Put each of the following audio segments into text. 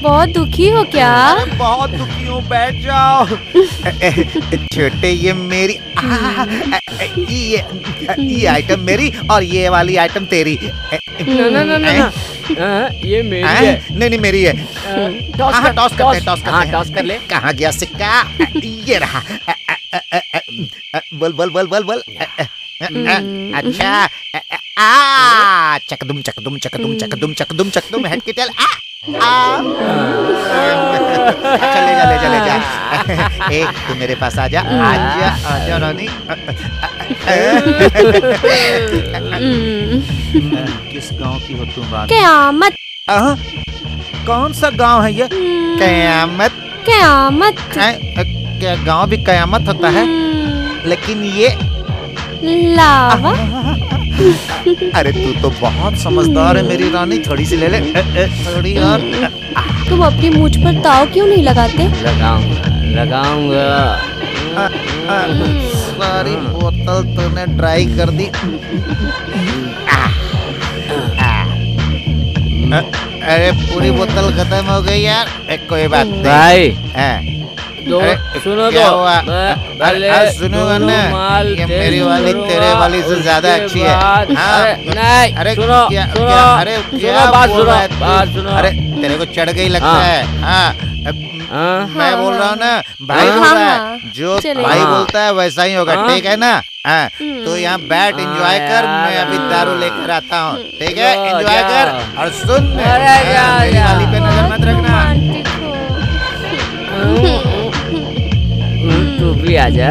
बहुत दुखी हो क्या? अरे बहुत दुखी हूँ, बैठ जाओ। छोटे ये मेरी ये आइटम मेरी और ये वाली आइटम तेरी। ना ये मेरी है। नहीं मेरी है। टॉस कर ले। कहाँ गया सिक्का? ये रहा। बोल। अच्छा चकदुम हेड की टेल। ले जा। एक तू मेरे पास आजा रानी। किस गांव की हो तुम रानी? क़यामत। कौन सा गांव है ये? क़यामत? क्या गांव भी क़यामत होता है? लेकिन ये लावा। अरे तू तो बहुत समझदार है मेरी रानी, थोड़ी सी ले ले। थोड़ी और। तुम अपनी मूंछ पर ताव क्यों नहीं लगाते? लगाऊंगा। सारी बोतल तूने ड्राई कर दी। अरे पूरी बोतल खत्म हो गई यार। कोई बात नहीं भाई। सुनो क्या हुआ? सुनूंगा ना, ये मेरी वाली तेरे वाली से ज्यादा अच्छी है। नहीं, अरे सुनो, अरे क्या बोल रहा है तू? अरे तेरे को चढ़ गई लगता है। मैं बोल रहा हूँ ना, भाई बोल रहा है, जो भाई बोलता है वैसा ही होगा, ठीक है ना? तो यहाँ बैठ, एंजॉय कर, मैं अभी दारू लेकर आता हूँ, ठीक है? एंजॉय कर और सुन, मेरी वाली पे नजर मत रखना। तू भी आजा।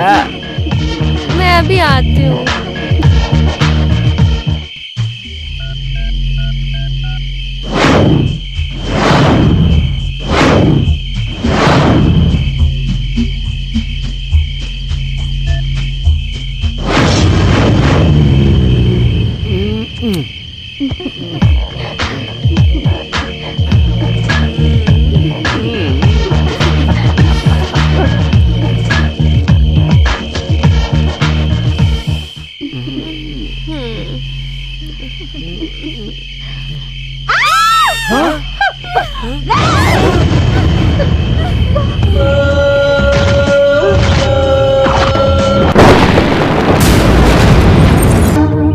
मैं अभी आती हूँ।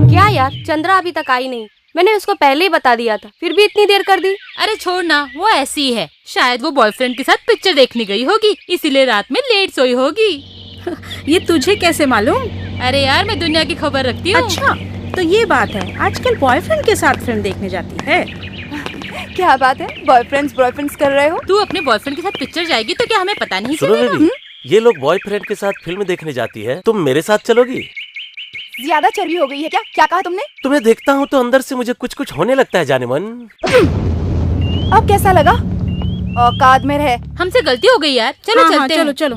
क्या यार, चंद्रा अभी तक आई नहीं। मैंने उसको पहले ही बता दिया था, फिर भी इतनी देर कर दी। अरे छोड़ ना, वो ऐसी ही है। शायद वो बॉयफ्रेंड के साथ पिक्चर देखने गई होगी, इसीलिए रात में लेट सोई होगी। ये तुझे कैसे मालूम? अरे यार, मैं दुनिया की खबर रखती हूँ। अच्छा, तो ये बात है, आजकल बॉयफ्रेंड के साथ फिल्म देखने जाती है। क्या बात है, बॉयफ्रेंड्स कर रहे हो? तू अपने बॉयफ्रेंड के साथ पिक्चर जाएगी तो क्या हमें पता नहीं सुनो चलेगा? बेबी, ये लोग बॉयफ्रेंड के साथ फिल्म देखने जाती है, तुम मेरे साथ चलोगी? ज्यादा चर्बी हो गई है क्या? क्या कहा तुमने? तुम्हें देखता हूँ तो अंदर से मुझे कुछ होने लगता है जाने मन। अब कैसा लगा? औकात में रहे। हमसे गलती हो गई यार, चलो चलते हैं। चलो।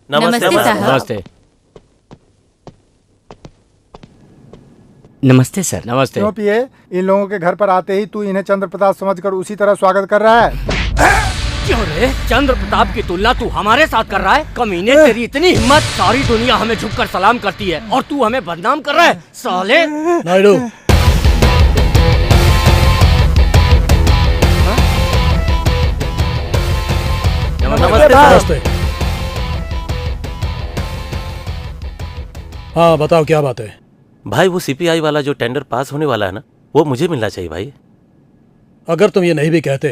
नमस्ते साहब। नमस्ते सर। नमस्ते। क्यों पिए? इन लोगों के घर पर आते ही तू इन्हें चंद्र प्रताप समझकर उसी तरह स्वागत कर रहा है? क्यों रे? चंद्र प्रताप की तुलना तू हमारे साथ कर रहा है? कमीने, तेरी इतनी हिम्मत! सारी दुनिया हमें झुककर सलाम करती है और तू हमें बदनाम कर रहा है, साले! नायडू, नमस्ते। हाँ बताओ क्या बात है? भाई वो सीपीआई वाला जो टेंडर पास होने वाला है ना, वो मुझे मिलना चाहिए भाई। अगर तुम ये नहीं भी कहते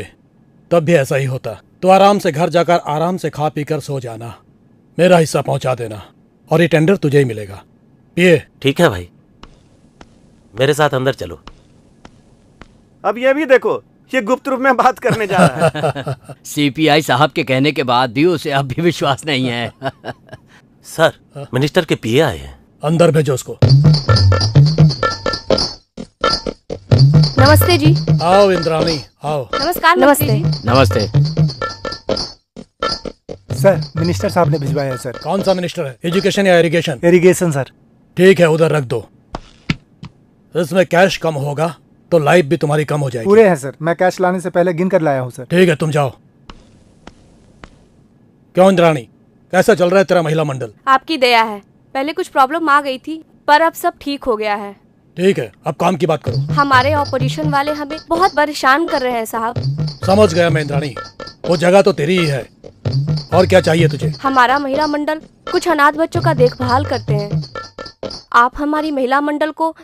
तब भी ऐसा ही होता। तो आराम से घर जाकर आराम से खा पी कर सो जाना, मेरा हिस्सा पहुंचा देना और ये टेंडर तुझे ही मिलेगा। पिए। ठीक है भाई, मेरे साथ अंदर चलो। अब ये भी देखो, ये गुप्त रूप में बात करने जा रहा है। सीपीआई साहब के कहने के बाद भी उसे अब भी विश्वास नहीं है। सर, मिनिस्टर के पीए आए हैं। अंदर भेजो उसको। नमस्ते जी। आओ इंद्राणी, आओ। नमस्कार। नमस्ते। नमस्ते। सर, मिनिस्टर साहब ने भिजवाया है सर। कौन सा मिनिस्टर है? एजुकेशन या इरिगेशन? Irrigation sir. ठीक है, उधर रख दो। इसमें कैश कम होगा तो लाइफ भी तुम्हारी कम हो जाएगी। पूरे हैं सर, मैं कैश लाने से पहले गिन कर लाया हूँ सर। ठीक है, तुम जाओ। क्यों इंद्राणी, कैसा चल रहा है तेरा महिला मंडल? आपकी दया है, पहले कुछ प्रॉब्लम आ गई थी पर अब सब ठीक हो गया है। ठीक है, अब काम की बात करो। हमारे ऑपोजिशन वाले हमें बहुत परेशान कर रहे हैं साहब। समझ गया मैं इंद्राणी, वो जगह तो तेरी ही है। और क्या चाहिए तुझे? हमारा महिला मंडल कुछ अनाथ बच्चों का देखभाल करते हैं। आप हमारी महिला मंडल को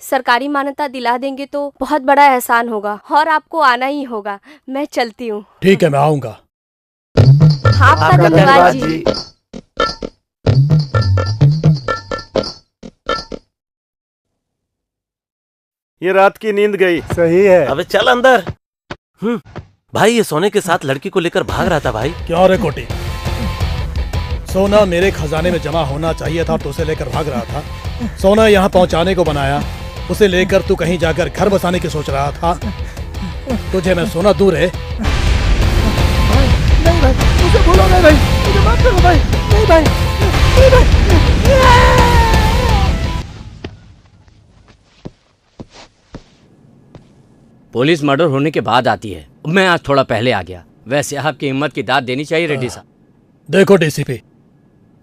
सरकारी मान्यता दिला देंगे तो बहुत बड़ा एहसान होगा और आपको आना ही होगा। मैं चलती हूँ। ठीक है, मैं आऊँगा। आपका धन्यवाद जी। ये रात की नींद गई। सही है। अबे चल अंदर। भाई ये सोने के साथ लड़की को लेकर भाग रहा था भाई। क्या रे कोटी, सोना मेरे खजाने में जमा होना चाहिए था तो उसे लेकर भाग रहा था। सोना यहाँ पहुँचाने को बनाया, उसे लेकर तू कहीं जाकर घर बसाने की सोच रहा था। तुझे मैं सोना दूर है। नहीं भाई, मुझे भूलो नहीं भाई, मुझे माफ करो भाई। नहीं भाई, नहीं भाई। पुलिस मर्डर होने के बाद आती है। मैं आज थोड़ा पहले आ गया। वैसे आपकी हिम्मत की दाद देनी चाहिए रेड्डी साहब। देखो डीसीपी,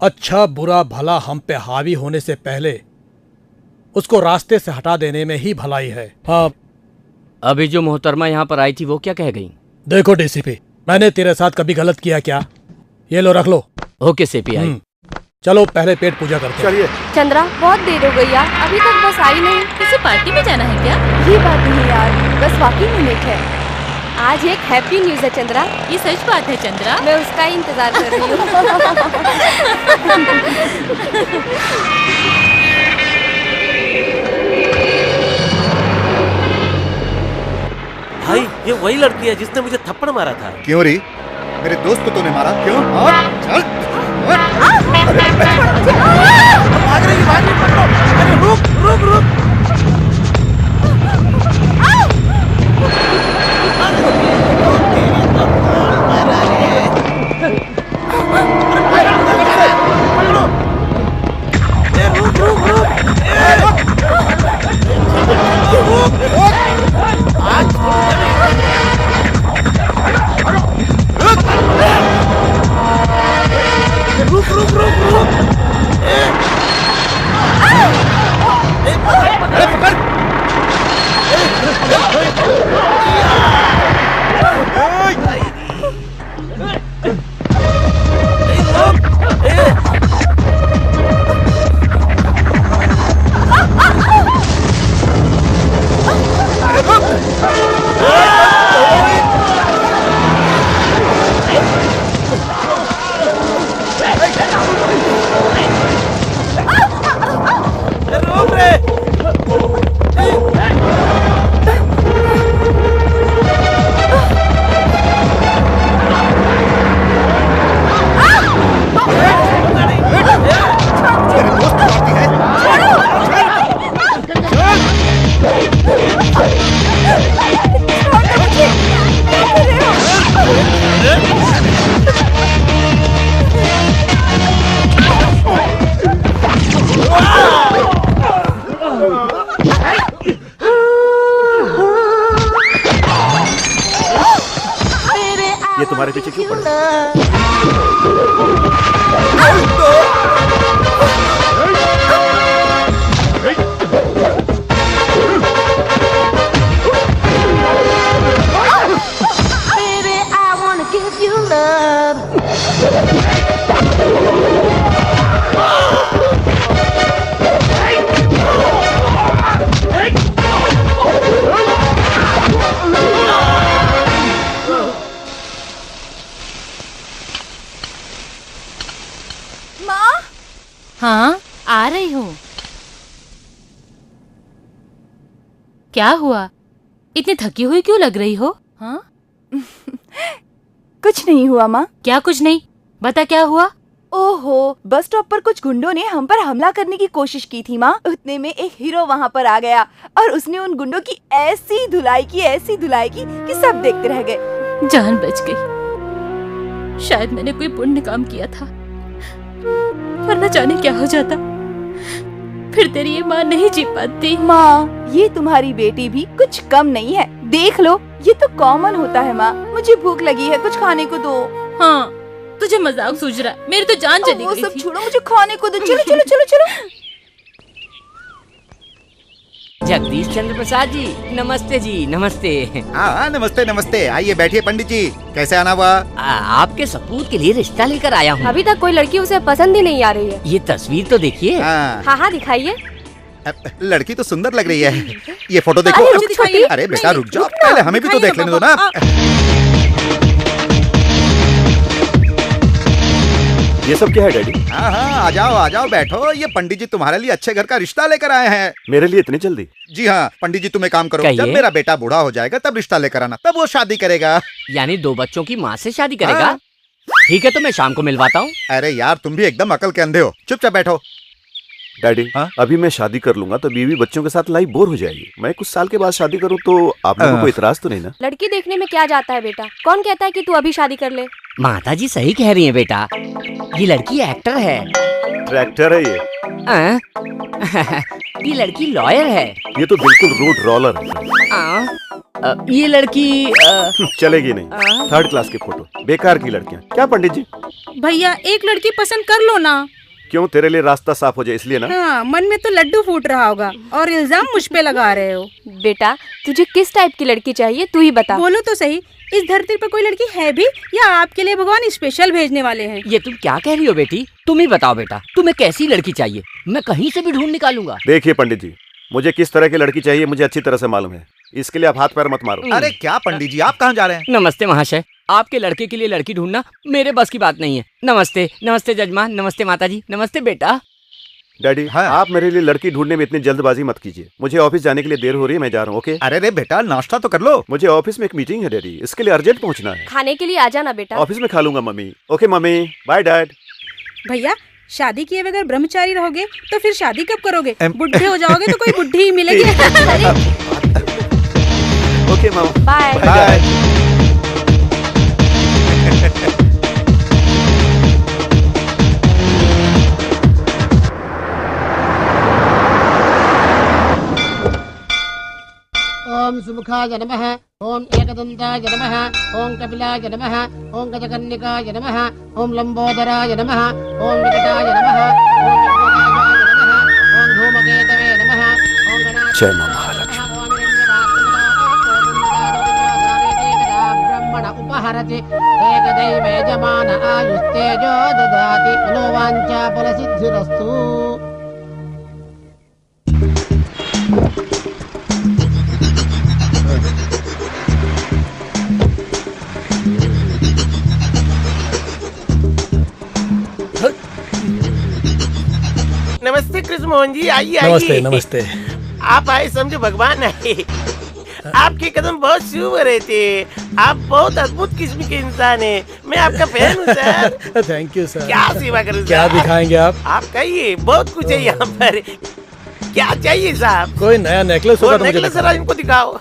अच्छा बुरा भला हम पे हावी होने से पहले उसको रास्ते से हटा देने में ही भलाई है। हाँ, अभी जो मोहतरमा यहाँ पर आई थी वो क्या कह गई? देखो डीसीपी, मैंने तेरे साथ कभी गलत किया क्या? ये लो, रख लो। Okay CPI. चलो पहले पेट पूजा करते हैं। चलिए। चंद्रा, बहुत देर हो गई यार, अभी तक बस आई नहीं। किसी पार्टी में जाना है क्या? ये बात नहीं यार, बस वाकई में लेट है। आज एक हैप्पी न्यूज है चंद्रा। ये सच बात है चंद्रा। मैं उसका ही इंतजार कर रही हूँ। भाई ये वही लड़की है जिसने मुझे थप्पड़ मारा था। क्यों री, मेरे दोस्त को तूने मारा क्यों? चल। भाग रही पकड़ो। अरे रुक रुक रुक। ये तुम्हारे पीछे क्यों पड़े? हाँ, आ रही हूँ। क्या हुआ? इतनी थकी हुई क्यों लग रही हो? हाँ? कुछ नहीं हुआ माँ। क्या कुछ नहीं? बता क्या हुआ? ओहो, बस स्टॉप पर कुछ गुंडों ने हम पर हमला करने की कोशिश की थी माँ। उतने में एक हीरो वहाँ पर आ गया और उसने उन गुंडों की ऐसी धुलाई की कि सब देखते रह गए। जान बच गई। शायद मैंने कोई पुण्य काम किया था, वरना जाने क्या हो जाता। फिर तेरी ये माँ नहीं जी पाती। माँ, ये तुम्हारी बेटी भी कुछ कम नहीं है। देख लो, ये तो कॉमन होता है। माँ, मुझे भूख लगी है, कुछ खाने को दो। हाँ, तुझे मजाक सूझ रहा है, मेरी तो जान चली वो गई सब थी। छोड़ो, मुझे खाने को दो। चलो चलो चलो चलो। जगदीश चंद्र प्रसाद जी, नमस्ते जी, नमस्ते। हाँ नमस्ते नमस्ते, आइए बैठिए पंडित जी। कैसे आना हुआ? आपके सपूत के लिए रिश्ता लेकर आया हूँ। अभी तक कोई लड़की उसे पसंद ही नहीं आ रही है। ये तस्वीर तो देखिए। हाँ दिखाइए। लड़की तो सुंदर लग रही है। ये फोटो देखो। अरे, रुक छोटी। अरे बेटा रुक जाओ, पहले हमें भी तो देख लेने दो ना। ये सब क्या है डैडी? हाँ हाँ, आ जाओ बैठो। ये पंडित जी तुम्हारे लिए अच्छे घर का रिश्ता लेकर आए हैं। मेरे लिए इतनी जल्दी? जी हाँ पंडित जी, तुम एक काम करो, कहिए। जब मेरा बेटा बूढ़ा हो जाएगा तब रिश्ता लेकर आना, तब वो शादी करेगा। यानी 2 बच्चों की माँ से शादी करेगा? हाँ। ठीक है, तो मैं शाम को मिलवाता हूँ। अरे यार, तुम भी एकदम अकल के अंधे हो। चुपचाप बैठो। डैडी, अभी मैं शादी कर लूंगा तो बीवी बच्चों के साथ लाइफ बोर हो जाएगी। मैं कुछ साल के बाद शादी करूँ तो आप लोगों को इतराज तो नहीं ना? लड़की देखने में क्या जाता है बेटा? कौन कहता है कि तू अभी शादी कर ले? माता जी सही कह रही हैं बेटा, ये लड़की एक्टर है। ट्रैक्टर है ये? ये लड़की लॉयर है। ये तो बिल्कुल रोड रोलर है। ये लड़की चलेगी नहीं। 3rd क्लास की फोटो, बेकार की लड़कियाँ। क्या पंडित जी? भैया, एक लड़की पसंद कर लो ना। क्यों, तेरे लिए रास्ता साफ हो जाए इसलिए ना? हाँ, मन में तो लड्डू फूट रहा होगा और इल्जाम मुझ पे लगा रहे हो। बेटा, तुझे किस टाइप की लड़की चाहिए, तू ही बता। बोलो तो सही, इस धरती पर कोई लड़की है भी या आपके लिए भगवान स्पेशल भेजने वाले हैं? ये तुम क्या कह रही हो बेटी? तुम ही बताओ बेटा, तुम्हें कैसी लड़की चाहिए? मैं कहीं से भी ढूंढ निकालूंगा। देखिए पंडित जी, मुझे किस तरह की लड़की चाहिए मुझे अच्छी तरह से मालूम है। इसके लिए आप हाथ पैर मत मारो। अरे क्या पंडित जी, आप कहाँ जा रहे हैं? नमस्ते महाशय, आपके लड़के के लिए लड़की ढूंढना मेरे बस की बात नहीं है। नमस्ते। नमस्ते जजमान, नमस्ते माता जी, नमस्ते बेटा। डैडी, आप मेरे लिए लड़की ढूंढने में इतनी जल्दबाजी मत कीजिए। मुझे ऑफिस जाने के लिए देर हो रही है, मैं जा रहा हूँ। ओके? अरे रे बेटा, नाश्ता तो कर लो। मुझे ऑफिस में एक मीटिंग है डैडी, इसके लिए अर्जेंट पहुँचना है। खाने के लिए आ जाना बेटा। ऑफिस में खा लूंगा mummy. Okay mummy, bye dad. भैया, शादी किए बगैर ब्रह्मचारी रहोगे तो फिर शादी कब करोगे? बुढ़े हो जाओगे तो कोई बुढ़ी ही मिलेगी। ओके मामा, बाय बाय। ओम सुमुखाय नमः, ओम एकदन्ताय नमः, ओम कपिलाय नमः, ओम गजकर्णिकाय नमः, ओम लंबोदराय नमः, ओम विकटाय नमः, ओम विघ्नराजाय नमः, ओम धूमकेतवे नमः, ओम गणाधिपतये जय मां महालक्ष्मी। ब्रह्मण उपहरति एकदैव यजमान आयुस्तेजो ददाति मनोवाञ्छा फलसिद्धिरस्तु। नमस्ते कृष्ण मोहन जी, आइए नमस्ते आइए। नमस्ते। आप आए समझो भगवान आए। आपके कदम बहुत शुभ हो रहे थे। आप बहुत अद्भुत किस्म के इंसान हैं। मैं आपका फैन हूँ सर। Thank you sir. क्या सेवा करूँ सर? क्या दिखाएंगे आप? आप कहिए, बहुत कुछ है यहाँ पर। क्या चाहिए साहब? कोई नया नेकलेस होगा तो मुझे नेकलेस दिखाओ। सर इनको दिखाओ।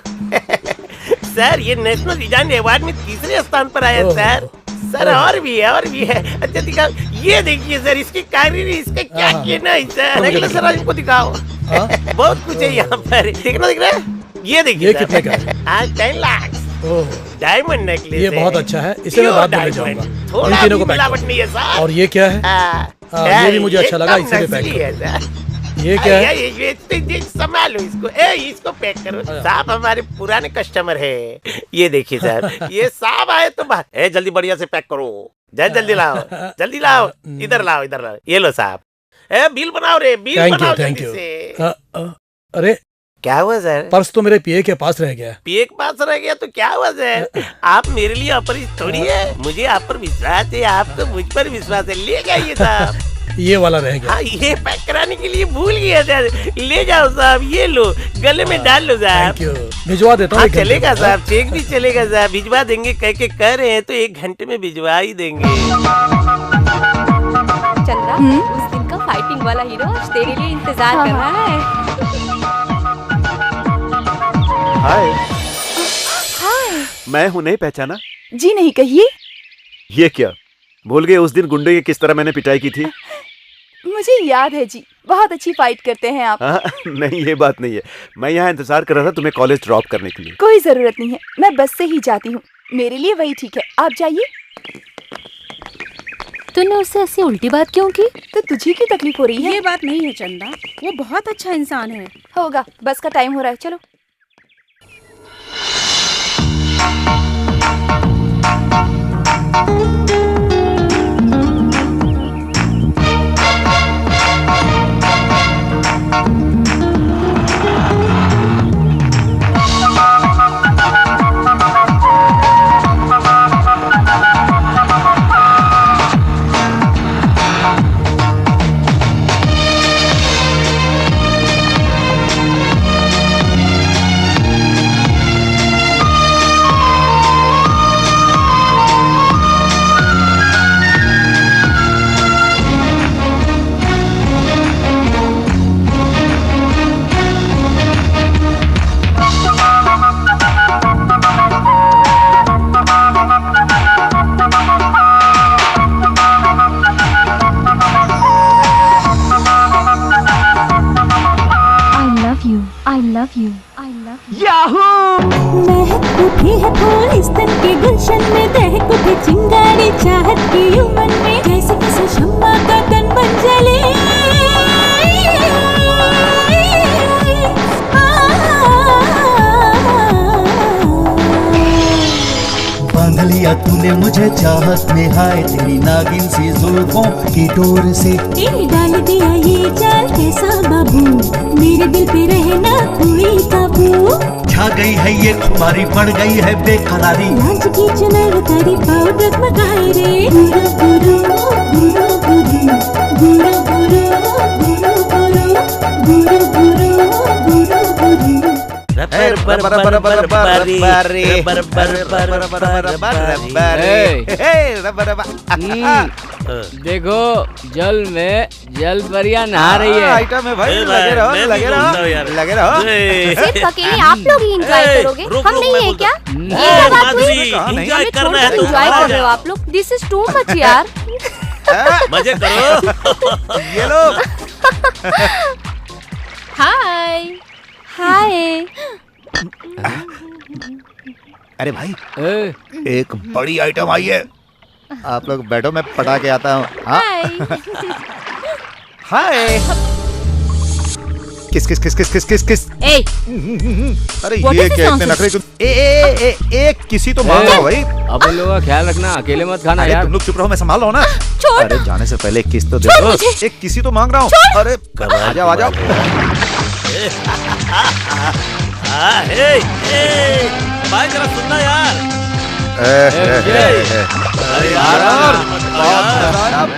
सर ये नेशनल डिजाइन अवार्ड में 3रे स्थान पर आया सर। सर और भी है। अच्छा दिखाओ, ये देखिए सर, इसकी कारीगरी, इसका क्या कहना है सर? नेकलेस सर इनको दिखाओ। बहुत कुछ है यहाँ पर। देखना दिख रहा है? ये देखिए। ये कितने का है? 10 लाख। Diamond necklace. ये बहुत अच्छा है, इसे मैं बाद में ले जाऊंगा। इन तीनों को पैक मिलावट नहीं है सर। और ये क्या है? ये भी मुझे अच्छा लगा, इसे भी पैक करो। ये क्या है? ये संभालो इसको। इसको पैक करो। साहब हमारे पुराने कस्टमर है। ये देखिए सर, ये साहब आए तो जल्दी बढ़िया से पैक करो। जल्दी लाओ, जल्दी लाओ। इधर लाओ। ये लो साहब, बिल बनाओ रे, बिल बनाओ थैंक जल्दी यू। से। अरे क्या हुआ सर? पर्स तो मेरे पीए के पास रह गया। पीए के पास रह गया तो क्या हुआ सर? आप मेरे लिए अपरिचित थोड़ी है। मुझे आप पर विश्वास है, आपको मुझ पर विश्वास है। ले जाइए साहब। ये वाला रह गया। हाँ, ये पैक कराने के लिए भूल गया सर। ले जाओ साहब, ये लो, गले में डाल लो साहब। थैंक यू, भिजवा देता हूँ। हाँ चलेगा साहब, चेक भी चलेगा साहब। भिजवा देंगे कह रहे हैं तो 1 घंटे में भिजवा ही देंगे। चंद्रा, उस दिन का फाइटिंग वाला हीरो आज तेरे लिए इंतजार कर रहा है। हाय। हाय। मैं हूँ, नहीं पहचाना? जी नहीं, कहिए। ये क्या, भूल गए उस दिन गुंडे की किस तरह मैंने पिटाई की थी? मुझे याद है जी, बहुत अच्छी फाइट करते हैं आप। नहीं ये बात नहीं है, मैं यहाँ इंतजार कर रहा था तुम्हें कॉलेज ड्रॉप करने के लिए। कोई जरूरत नहीं है, मैं बस से ही जाती हूँ, मेरे लिए वही ठीक है, आप जाइए। तूने उससे ऐसी उल्टी बात क्यों की? तो तुझे की तकलीफ हो रही है? ये बात नहीं है चंदा, वो बहुत अच्छा इंसान है। होगा, बस का टाइम हो रहा है, चलो। महक उठी है फूलिस्तान के गुलशन में, दहक उठी चिंगारी चाहत की उमन में, जैसे किसी शम्मा का तन बन जले। बांध लिया तूने मुझे चाहत में, हाय तेरी नागिन सी जुल्फों की डोर से। डाल दिया ये जाल कैसा बाबू, मेरे दिल पे रहे ना कोई काबू। छा गई है ये खुमारी, बढ़ गई है बेकरारी। लांच की चुनर तारी पाँव डगमगाए रे। गुरु गुरु गुरु गुरु गुरु गुरु गुरु गुरु गुरु गुरु। देखो जल में जल परिया नहा रही है। आइटम है भाई, लगे रहो लगे रहो लगे रहो। सिर्फ अकेले आप लोग ही एंजॉय करोगे, हम नहीं है क्या? ये क्या बात हुई? एंजॉय करना है तो एंजॉय कर रहे हो आप लोग। दिस इज टू मच यार। मजे करो। ये लो। हाय हाय। अरे भाई एक बड़ी आइटम आई है, आप लोग बैठो, मैं पटा के आता हूँ। हाय। किस किस किस किस किस किस किस। अरे ये क्या इतने नखरे क्यों? एक किसी तो मांग रहा भाई। अब उन लोगों का ख्याल रखना, अकेले मत खाना यार। तुम लोग चुप रहो, मैं संभाल रहा हूँ ना। अरे जाने से पहले किस तो दे दो। एक किसी तो मांग रहा हूँ। अरे आ जाओ आ जाओ। भाई जरा सुनना यार। अरे यार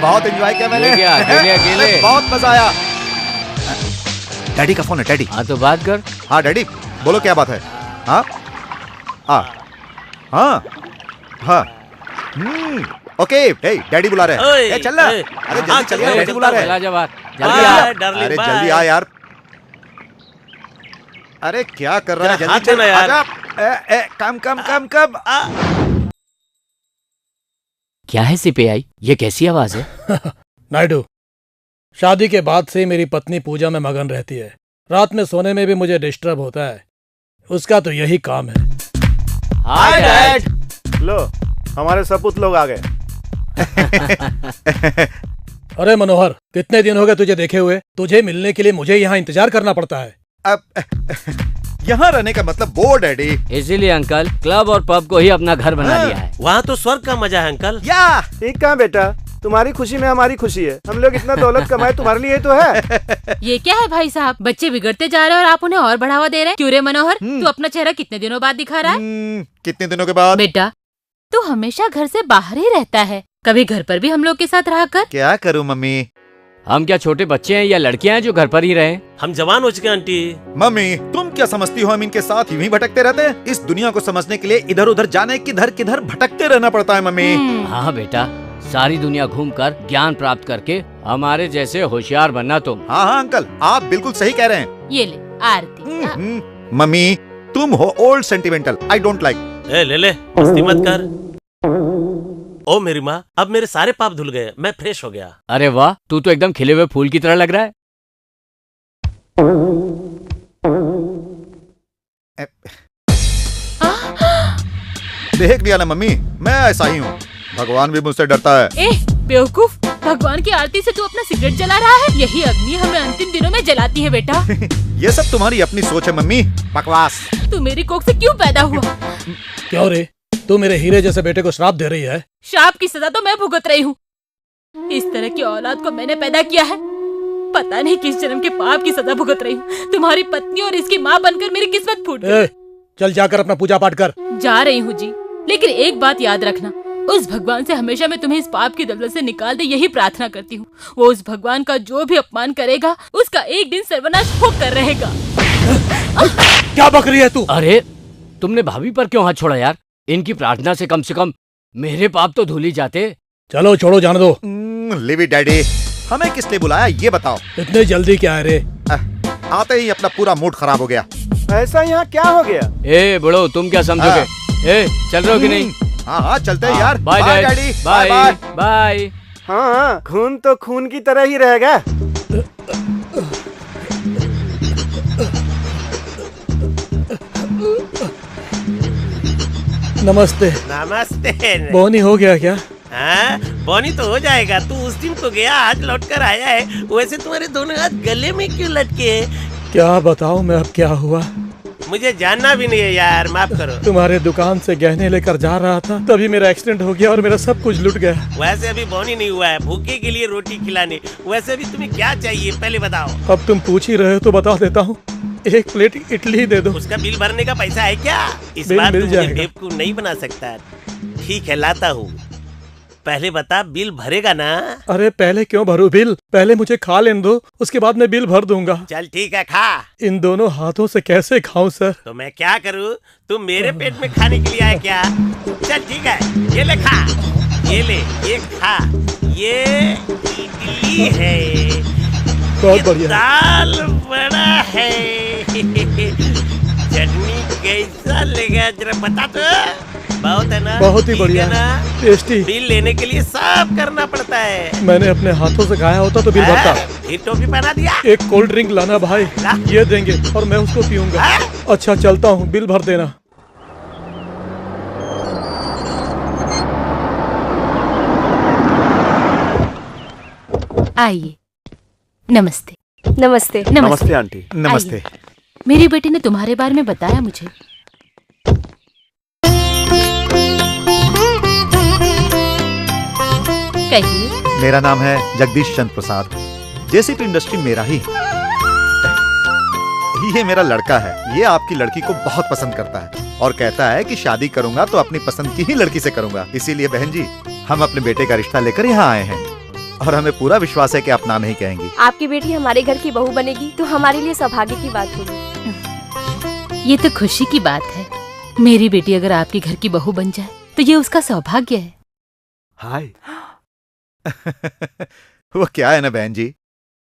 बहुत एंजॉय किया मैंने। अकेले बहुत मजा आया। डैडी का फोन है, डैडी। हाँ तो बात कर। हाँ डैडी बोलो क्या बात है। हाँ हाँ हाँ हाँ ओके। डैडी बुला रहे हैं। चल ना, अरे जल्दी चल यार, डैडी बुला रहे हैं। जल्दी आ। अरे जल्दी आ यार। अरे क्या कर रहा है, जल्दी चल यार। कम कम कम कम। क्या है सीपीआई, ये कैसी आवाज है? नायडू, शादी के बाद से मेरी पत्नी पूजा में मगन रहती है, रात में सोने में भी मुझे डिस्टर्ब होता है, उसका तो यही काम है। Hi dad. लो हमारे सपूत लोग आ गए। अरे मनोहर, कितने दिन हो गए तुझे देखे हुए? तुझे मिलने के लिए मुझे यहाँ इंतजार करना पड़ता है। अब यहाँ रहने का मतलब वो डैडी। इसीलिए अंकल क्लब और पब को ही अपना घर बना लिया है। वहाँ तो स्वर्ग का मजा है अंकल। या ठीक कहाँ बेटा, तुम्हारी खुशी में हमारी खुशी है। हम लोग इतना दौलत कमाए तुम्हारे लिए तो है। ये क्या है भाई साहब, बच्चे बिगड़ते जा रहे हैं और आप उन्हें और बढ़ावा दे रहे हैं। क्यों रे मनोहर, तू अपना चेहरा कितने दिनों बाद दिखा रहा है? कितने दिनों के बाद? बेटा तू हमेशा घर से बाहर ही रहता है, कभी घर पर भी हम लोग के साथ रहा कर। क्या करूँ मम्मी? हम क्या छोटे बच्चे हैं या लड़कियां हैं जो घर पर ही रहे? हम जवान हो चुके हैं आंटी। मम्मी तुम क्या समझती हो, हम इनके साथ यूं ही भटकते रहते हैं? इस दुनिया को समझने के लिए इधर उधर जाने, किधर किधर भटकते रहना पड़ता है मम्मी। हाँ बेटा, सारी दुनिया घूमकर ज्ञान प्राप्त करके हमारे जैसे होशियार बनना तुम। हाँ हाँ अंकल, आप बिल्कुल सही कह रहे हैं। ये ले आरती। मम्मी तुम हो old sentimental, I don't like. ले मस्ती मत कर। ओ मेरी माँ, अब मेरे सारे पाप धुल गए, मैं फ्रेश हो गया। अरे वाह, तू तो एकदम खिले हुए फूल की तरह लग रहा है। देख लिया ना मम्मी, मैं ऐसा ही हूँ। भगवान भी मुझसे डरता है। ए बेवकूफ, भगवान की आरती से तू अपना सिगरेट जला रहा है। यही अग्नि हमें अंतिम दिनों में जलाती है बेटा। ये सब तुम्हारी अपनी सोच है मम्मी, बकवास। तू मेरी कोख से क्यों पैदा हुआ? क्यों रे, तू मेरे हीरे जैसे बेटे को श्राप दे रही है? श्राप की सजा तो मैं भुगत रही हूँ। इस तरह की औलाद को मैंने पैदा किया है। पता नहीं किस जन्म के पाप की सजा भुगत रही हूँ। तुम्हारी पत्नी और इसकी माँ बनकर मेरी किस्मत फूट गई। चल जाकर अपना पूजा पाठ कर। जा रही हूँ जी, लेकिन एक बात याद रखना, उस भगवान से हमेशा मैं तुम्हें इस पाप की दलदल से निकाल दे, यही प्रार्थना करती हूँ। वो उस भगवान का जो भी अपमान करेगा उसका एक दिन सर्वनाश होकर रहेगा। क्या बक रही है तू? अरे तुमने भाभी पर क्यों हाथ छोड़ा यार? इनकी प्रार्थना से कम मेरे पाप तो धुल ही जाते। चलो छोड़ो, जाने दो। लिव इट डैडी, हमें किस लिए बुलाया ये बताओ। इतने जल्दी क्या है रे? आते ही अपना पूरा मूड खराब हो गया। ऐसा यहाँ क्या हो गया? ए बड़ो, तुम क्या समझोगे? ए चल रहे हो कि नहीं? हाँ चलते हैं यार। Bye daddy, bye bye. हाँ, खून तो खून की तरह ही रहेगा। नमस्ते। नमस्ते। बोनी हो गया क्या? हाँ, बोनी तो हो जाएगा। तू उस दिन तो गया, आज लौट कर आया है। वैसे तुम्हारे दोनों हाथ गले में क्यों लटके हैं? क्या बताऊं मैं, अब क्या हुआ मुझे जानना भी नहीं है यार, माफ करो। तुम्हारे दुकान से गहने लेकर जा रहा था, तभी मेरा एक्सीडेंट हो गया और मेरा सब कुछ लुट गया। वैसे अभी बोनी नहीं हुआ है, भूखे के लिए रोटी खिलाने। वैसे अभी तुम्हें क्या चाहिए पहले बताओ। अब तुम पूछ ही रहे हो तो बता देता हूँ, 1 प्लेट इडली दे दो। उसका बिल भरने का पैसा है क्या? इस बिल बार मिल तुम मुझे जाएगा। बेवकूफ नहीं बना सकता। ठीक है, लाता हूँ। पहले बता, बिल भरेगा ना? अरे पहले क्यों भरूं बिल, पहले मुझे खा लेने दो, उसके बाद मैं बिल भर दूंगा। चल ठीक है, खा। इन दोनों हाथों से कैसे खाऊं सर? तो मैं क्या करूँ? तुम मेरे पेट में खाने के लिए आया क्या? चल ठीक है, ये ले खा, ये ले, ये खा। ये इडली है, बहुत बढ़िया। दाल बड़ा है। चटनी कैसा लगा जरा बता तो। बहुत है ना? बहुत ही ठीक बढ़िया, है ना? टेस्टी। बिल लेने के लिए सब करना पड़ता है। मैंने अपने हाथों से खाया होता तो बिल भरता। फिर टोपी पहना दिया। एक कोल्ड ड्रिंक लाना भाई, ये देंगे और मैं उसको पीऊंगा। अच्छा चलता हूँ, बिल भर देना। आइए। नमस्ते। नमस्ते। नमस्ते आंटी। नमस्ते। मेरी बेटी ने तुम्हारे बारे में बताया मुझे। कहिए। मेरा नाम है जगदीश चंद्र प्रसाद। जेसीपी इंडस्ट्री मेरा ही। ये मेरा लड़का है, ये आपकी लड़की को बहुत पसंद करता है और कहता है कि शादी करूंगा तो अपनी पसंद की ही लड़की से करूंगा। इसीलिए बहन जी, हम अपने बेटे का रिश्ता लेकर यहाँ आए हैं और हमें पूरा विश्वास है कि आप ना नहीं कहेंगी। आपकी बेटी हमारे घर की बहू बनेगी तो हमारे लिए सौभाग्य की बात होगी। ये तो खुशी की बात है। मेरी बेटी अगर आपके घर की बहू बन जाए तो ये उसका सौभाग्य है। हाय। वो क्या है ना बहन जी,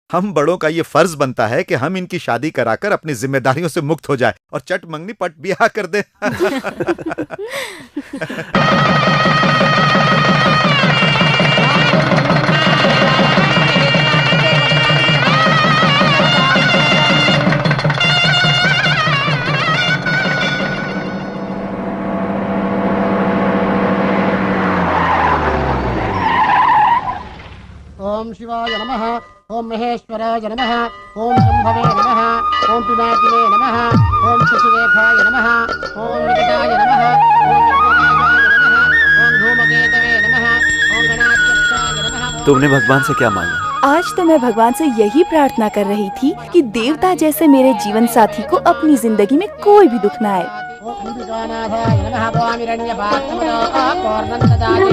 हम बड़ों का ये फर्ज बनता है कि हम इनकी शादी कराकर अपनी जिम्मेदारियों से मुक्त हो जाए और चट मंगनी पट ब्याह कर दे। ओम शिवाय नमः। ओम महेश्वराय नमः। ओम शंभवे नमः। ओम पिनाकिने नमः। ओम शशिरेखाय नमः। ओम विकटाय नमः। ओम विघ्नराजाय नमः। ओम धूमकेतवे नमः। ओम गणाध्यक्षाय नमः। तुमने भगवान से क्या मांगा? आज तो मैं भगवान से यही प्रार्थना कर रही थी कि देवता जैसे मेरे जीवन साथी को अपनी जिंदगी में कोई भी दुख न आए। अंबिकानाथाय नमः। स्वामिरण्यपात्रमनो पूर्णन्तदाये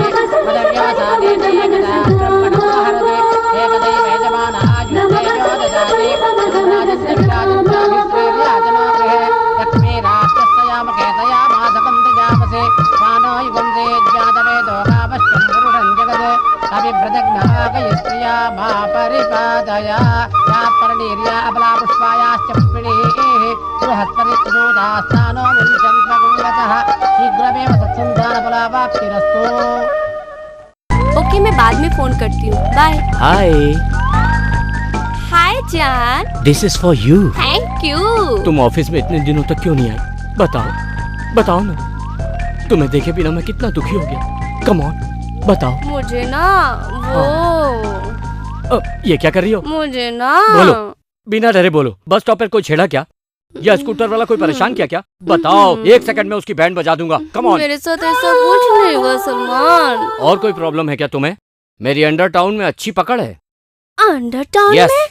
मदव्यासादे एकदा ब्रह्मणोहरदे एकदैव यजमानायुष्येजो ददाति राजस्य विराजन्ताभिश्रेर्याजनोगृहे लक्ष्मी राष्ट्रस्यामकेतया माधकं दजामसे स्वानो युगन्धे ज्ञातवेदो गावश्चं पुरुषं जगत् अभिव्रजघ्नाकयस्त्रिया मा परिपादया या परनीर्या अबला पुष्पायाश्च पुष्पिणीः बृहस्पतिर्दूतास्तानो मुञ्चन्त्वगुणतः शीघ्रमेव सत्सन्तानफलावाप्तिरस्तु। ओके, मैं बाद में फोन करती हूँ। बाय। हाय। हाय जान। This is for you. Thank you. तुम ऑफिस में इतने दिनों तक क्यों नहीं आई? बताओ, बताओ ना। तुम्हें देखे बिना मैं कितना दुखी हो गया। कम ऑन, बताओ। मुझे ना वो ये क्या कर रही हो? मुझे ना बोलो, बिना डरे बोलो। बस स्टॉप पर कोई छेड़ा क्या? या स्कूटर वाला कोई परेशान किया क्या? बताओ, 1 सेकंड में उसकी बैंड बजा दूंगा। Come on. मेरे साथ ऐसा कुछ नहीं हुआ सलमान। और कोई प्रॉब्लम है क्या तुम्हें? मेरी अंडर टाउन में अच्छी पकड़ है। Under town Yes. में?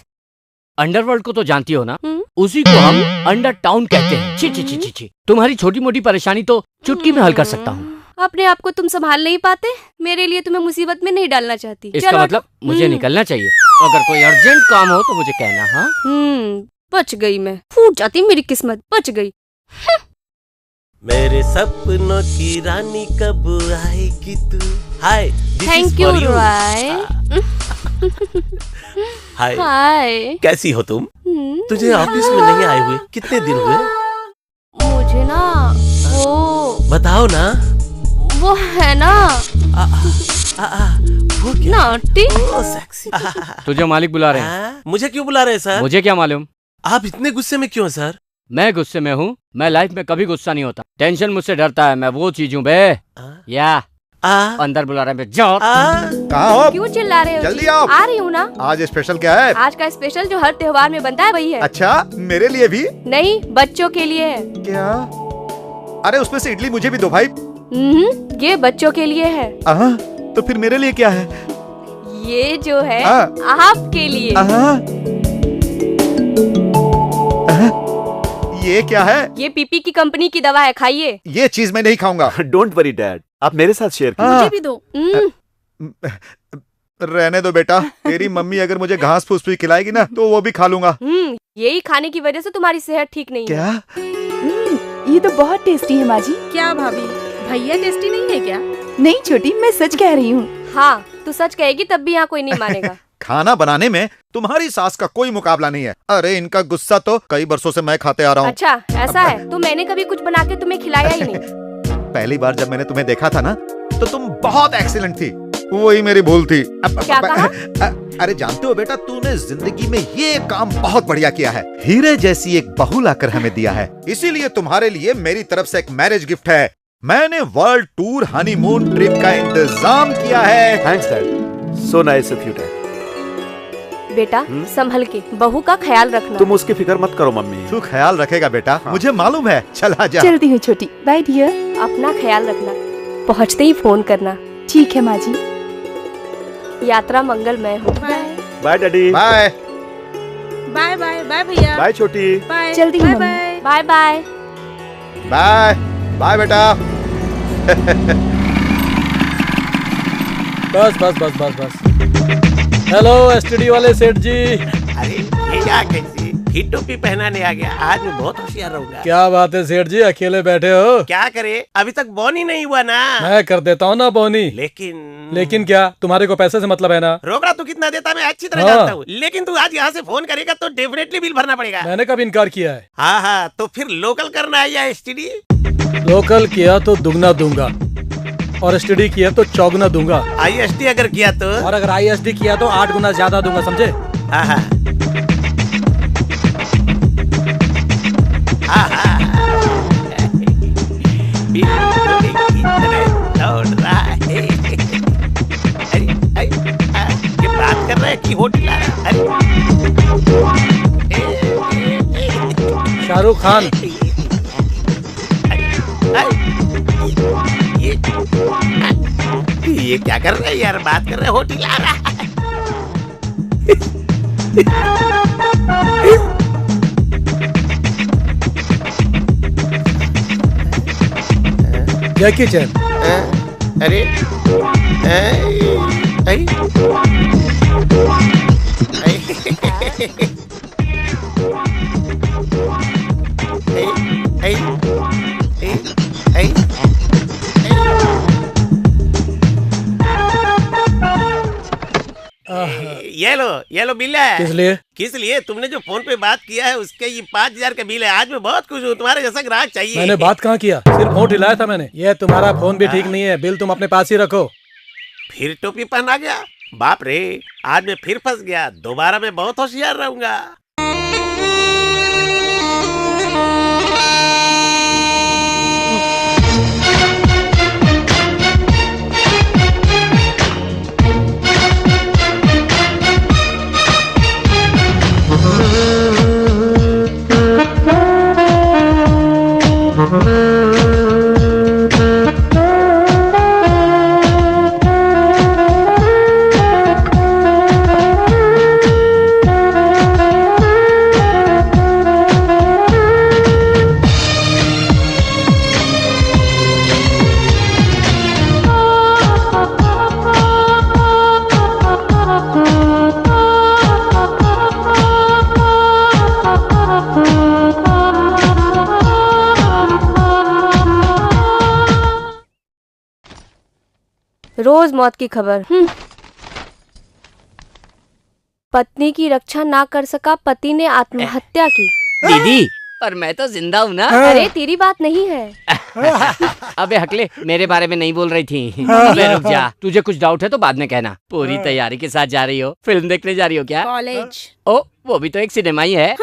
अंडरवर्ल्ड को तो जानती हो ना? उसी को हम अंडर टाउन कहते हैं। छी छी छी छी छी। तुम्हारी छोटी मोटी परेशानी तो चुटकी में हल कर सकता हूँ। अपने आप को तुम संभाल नहीं पाते, मेरे लिए तुम्हें मुसीबत में नहीं डालना चाहती। इसका मतलब मुझे निकलना चाहिए। अगर कोई अर्जेंट काम हो तो मुझे कहना। हाँ, बच गई मैं। फूट जाती मेरी किस्मत, बच गई। मेरे सपनों की रानी कब आएगी तू? हाय, थैंक यू रॉय। हाय, हाय। कैसी हो तुम? तुझे ऑफिस में नहीं आए हुए कितने दिन हुए? मुझे ना वो बताओ ना। वो है ना वो क्या? नॉटी। सेक्सी। तुझे मालिक बुला रहे हैं। मुझे क्यों बुला रहे हैं सर? मुझे क्या मालूम? आप इतने गुस्से में क्यों सर? मैं गुस्से में हूँ? मैं लाइफ में कभी गुस्सा नहीं होता। टेंशन मुझसे डरता है। मैं वो चीज हूँ बे। या अंदर बुला रहे हैं। जाओ। कहाँ हो? क्यों चिल्ला रहे हो? जल्दी आओ। आ रही हूँ ना। आज स्पेशल क्या है? आज का स्पेशल जो हर त्योहार में बनता है वही है। अच्छा, मेरे लिए भी? नहीं, बच्चों के लिए है। क्या? अरे उसमें से इडली मुझे भी दो भाई। ये बच्चों के लिए है। तो फिर मेरे लिए क्या है? ये जो है आपके लिए। ये क्या है? ये पीपी की कंपनी की दवा है, खाइए। ये चीज मैं नहीं खाऊंगा। डोंट वरी डैड, आप मेरे साथ शेयर कीजिए। मुझे भी दो। रहने दो बेटा। तेरी मम्मी अगर मुझे घास फूस भी खिलाएगी ना तो वो भी खा लूंगा। यही खाने की वजह से तुम्हारी सेहत ठीक नहीं क्या? है। ये तो बहुत टेस्टी है माँ जी। क्या भाभी, भैया टेस्टी नहीं है क्या? नहीं छोटी, मैं सच कह रही हूँ। हाँ, तू सच कहेगी तब भी यहाँ कोई नहीं मानेगा। खाना बनाने में तुम्हारी सास का कोई मुकाबला नहीं है। अरे इनका गुस्सा तो कई बरसों से मैं खाते आ रहा हूँ। अच्छा, ऐसा है? तो मैंने कभी कुछ बना के तुम्हें खिलाया ही नहीं। पहली बार जब मैंने तुम्हें देखा था ना तो तुम बहुत एक्सीलेंट थी। वही मेरी भूल थी। क्या कहा? अरे जानते हो बेटा, तूने जिंदगी में ये काम बहुत बढ़िया किया है। हीरे जैसी एक बहू लाकर हमें दिया है। इसीलिए तुम्हारे लिए मेरी तरफ से एक मैरिज गिफ्ट है। मैंने वर्ल्ड टूर हनीमून ट्रिप का इंतजाम किया है। Thanks dad, so nice of you dad. बेटा संभल के, बहू का ख्याल रखना। तुम उसकी फिक्र मत करो मम्मी। तू ख्याल रखेगा बेटा। मुझे मालूम है। चला जा। चलती हूँ छोटी। Bye dear. अपना ख्याल रखना, पहुँचते ही फोन करना। ठीक है माँ जी। यात्रा मंगलमय हो। Bye daddy. Bye bye bye. Bye भैया। बाय छोटी। बाय। जल्दी bye mummy. Bye. Bye bye. Bye bye बेटा। बस बस बस बस बस। हेलो एसटीडी वाले सेठ जी। अरे ये क्या कैसी ही टोपी पहनाने आ गया? आज मैं बहुत होशियार रहूंगा। क्या बात है सेठ जी, अकेले बैठे हो? क्या करे, अभी तक बोन ही नहीं हुआ ना। मैं कर देता हूँ ना बोनी। लेकिन क्या, तुम्हारे को पैसे से मतलब है ना? रोकड़ा तू कितना देता मैं अच्छी तरह जानता हूँ, लेकिन तू आज यहाँ से फोन करेगा तो डेफिनेटली बिल भरना पड़ेगा। मैंने कब इनकार किया है? हाँ हाँ, तो फिर लोकल करना है या एसटीडी? लोकल किया तो दुगना दूंगा और एसटीडी किया तो चौगुना दूंगा। आईएसडी अगर किया तो? और अगर आईएसडी किया तो 8 गुना ज्यादा दूंगा, समझे? हाँ हाँ। दौड़ रहा है। ये बात कर रहा है कि होटल आ रहा है? शाहरुख खान। ये क्या कर रहे हैं यार, बात कर रहे हैं होटल आ रहा है। जैकी चैन। अरे ये लो बिल है। किस लिए? किस लिए? तुमने जो फोन पे बात किया है उसके ये 5000 का बिल है। आज मैं बहुत खुश हूँ, तुम्हारे जैसा ग्राहक चाहिए। मैंने बात कहाँ किया, सिर्फ फोन हिलाया था मैंने। ये तुम्हारा फोन भी ठीक नहीं है, बिल तुम अपने पास ही रखो। फिर टोपी पहना गया। बाप रे, आज मैं फिर फंस गया। दोबारा मैं बहुत होशियार रहूंगा। रोज मौत की खबर। पत्नी की रक्षा ना कर सका, पति ने आत्महत्या की। दीदी, पर मैं तो जिंदा हूँ ना। अरे तेरी बात नहीं है। अबे हकले, मेरे बारे में नहीं बोल रही थी। अबे रुक जा, तुझे कुछ डाउट है तो बाद में कहना। पूरी तैयारी के साथ जा रही हो? फिल्म देखने जा रही हो क्या? कॉलेज। ओ, वो भी तो एक सिनेमा ही है।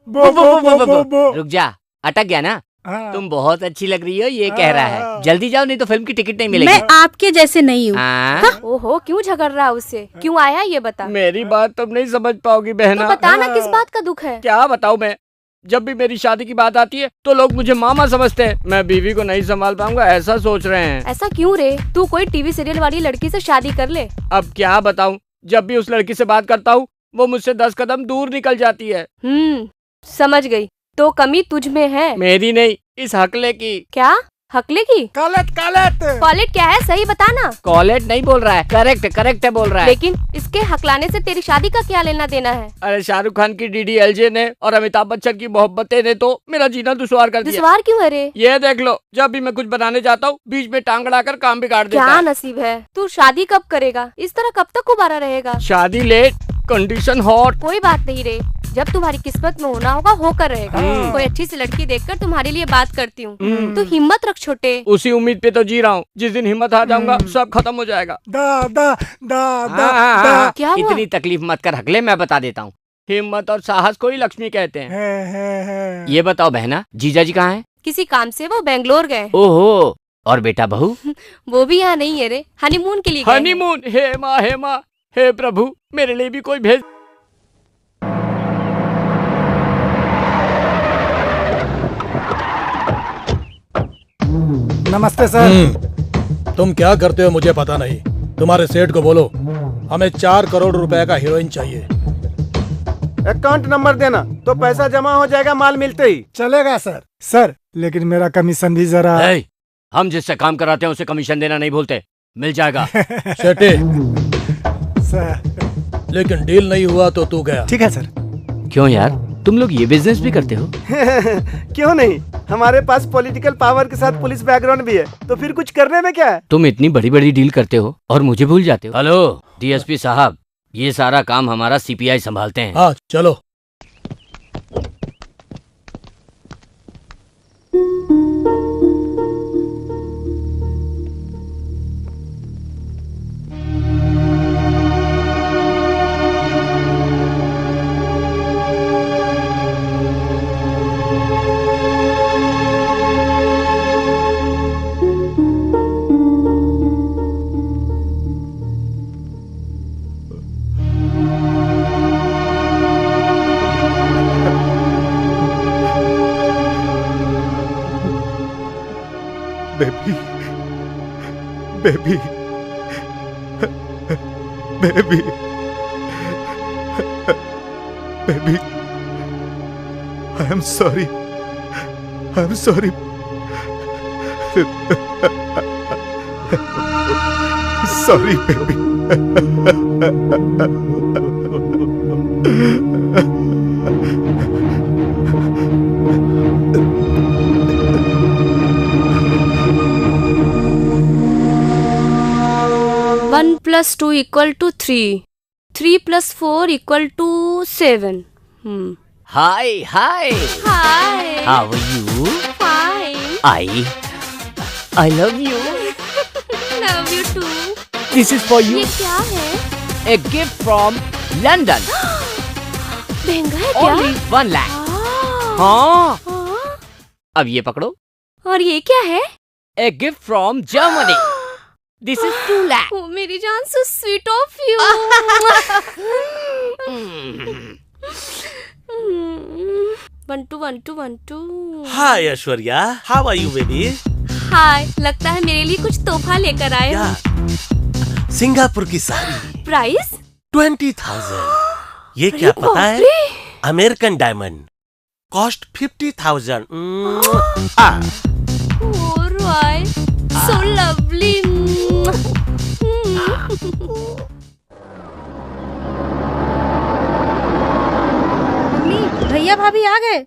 रुक जा, अटक गया ना? तुम बहुत अच्छी लग रही हो, ये कह रहा है। जल्दी जाओ, नहीं तो फिल्म की टिकट नहीं मिलेगी। मैं आपके जैसे नहीं हूँ। ओहो, क्यों झगड़ रहा है उससे? क्यों आया ये बता। मेरी बात तुम नहीं समझ पाओगी बहना। तो बता ना, किस बात का दुख है? क्या बताऊँ मैं? जब भी मेरी शादी की बात आती है तो लोग मुझे मामा समझते हैं। मैं बीवी को नहीं संभाल पाऊंगा, ऐसा सोच रहे हैं। ऐसा क्यों रे? तू कोई टीवी सीरियल वाली लड़की से शादी कर ले। अब क्या बताऊं, जब भी उस लड़की से बात करता हूँ वो मुझसे 10 कदम दूर निकल जाती है। समझ गई। तो कमी तुझ में है। मेरी नहीं, इस हकले की। क्या? हकले की? कॉलेट कॉलेट क्या है, सही बता ना। कॉलेट नहीं बोल रहा है, करेक्ट है बोल रहा है। लेकिन इसके हकलाने से तेरी शादी का क्या लेना देना है? अरे शाहरुख खान की DDLJ ने और अमिताभ बच्चन की मोहब्बतें ने तो मेरा जीना दुश्वार कर दिया। दुश्वार क्यों है रे? ये देख लो, जब भी मैं कुछ बनाने जाता हूँ बीच में टांग अड़ाकर काम बिगाड़ देता है। क्या नसीब है? तू शादी कब करेगा? इस तरह कब तक कुबारा रहेगा? शादी लेट, कंडीशन हॉट। कोई बात नहीं रे, जब तुम्हारी किस्मत में होना होगा होकर रहेगा। कोई अच्छी सी लड़की देखकर तुम्हारे लिए बात करती हूँ। तो हिम्मत रख छोटे। उसी उम्मीद पे तो जी रहा हूँ, जिस दिन हिम्मत आ जाऊंगा सब खत्म हो जाएगा। क्या हुआ? इतनी तकलीफ मत कर हकले, मैं बता देता हूँ। हिम्मत और साहस को ही लक्ष्मी कहते हैं। ये बताओ बहना, जीजा जी कहाँ हैं? किसी काम से वो बेंगलोर गए। ओहो, और बेटा बहू? वो भी यहाँ नहीं है रे, हनीमून के लिए गए हैं। हनीमून? हे माँ, हे प्रभु, मेरे लिए भी कोई भेज। नमस्ते सर। तुम क्या करते हो मुझे पता नहीं। तुम्हारे सेठ को बोलो हमें 4 करोड़ रुपए का हीरोइन चाहिए। अकाउंट नंबर देना तो पैसा जमा हो जाएगा माल मिलते ही। चलेगा सर, लेकिन मेरा कमीशन भी जरा। हम जिससे काम कराते हैं उसे कमीशन देना नहीं बोलते, मिल जाएगा। सेठी सर, लेकिन डील नहीं हुआ तो तू गया। ठीक है सर। क्यों यार, तुम लोग ये बिजनेस भी करते हो? क्यों नहीं, हमारे पास पॉलिटिकल पावर के साथ पुलिस बैकग्राउंड भी है, तो फिर कुछ करने में क्या है। तुम इतनी बड़ी बड़ी डील करते हो और मुझे भूल जाते हो। हेलो DSP साहब, ये सारा काम हमारा CPI संभालते हैं। हाँ चलो। Baby, I am sorry. Sorry, baby. One plus 2 equal to 3. 3 plus 4 equal to 7. Hi. Hi. How are you? Fine. I love you. Love you too. This is for you. ये क्या है? A gift from London. महंगा है क्या? Only 1 lakh. हाँ। अब ये पकड़ो। और ये क्या है? A gift from Germany. This is 2 lakh. ओ मेरी जान, so sweet of you. 1 2 1 2 1 2। Hi Aishwarya, how are you baby? Hi, लगता है मेरे लिए कुछ तोहफा लेकर आए हो। सिंगापुर की साड़ी। प्राइस 20,000। ये क्या पता है? American diamond, cost 50,000। Alright, so lovely. Mummy, भैया भाभी आ गए।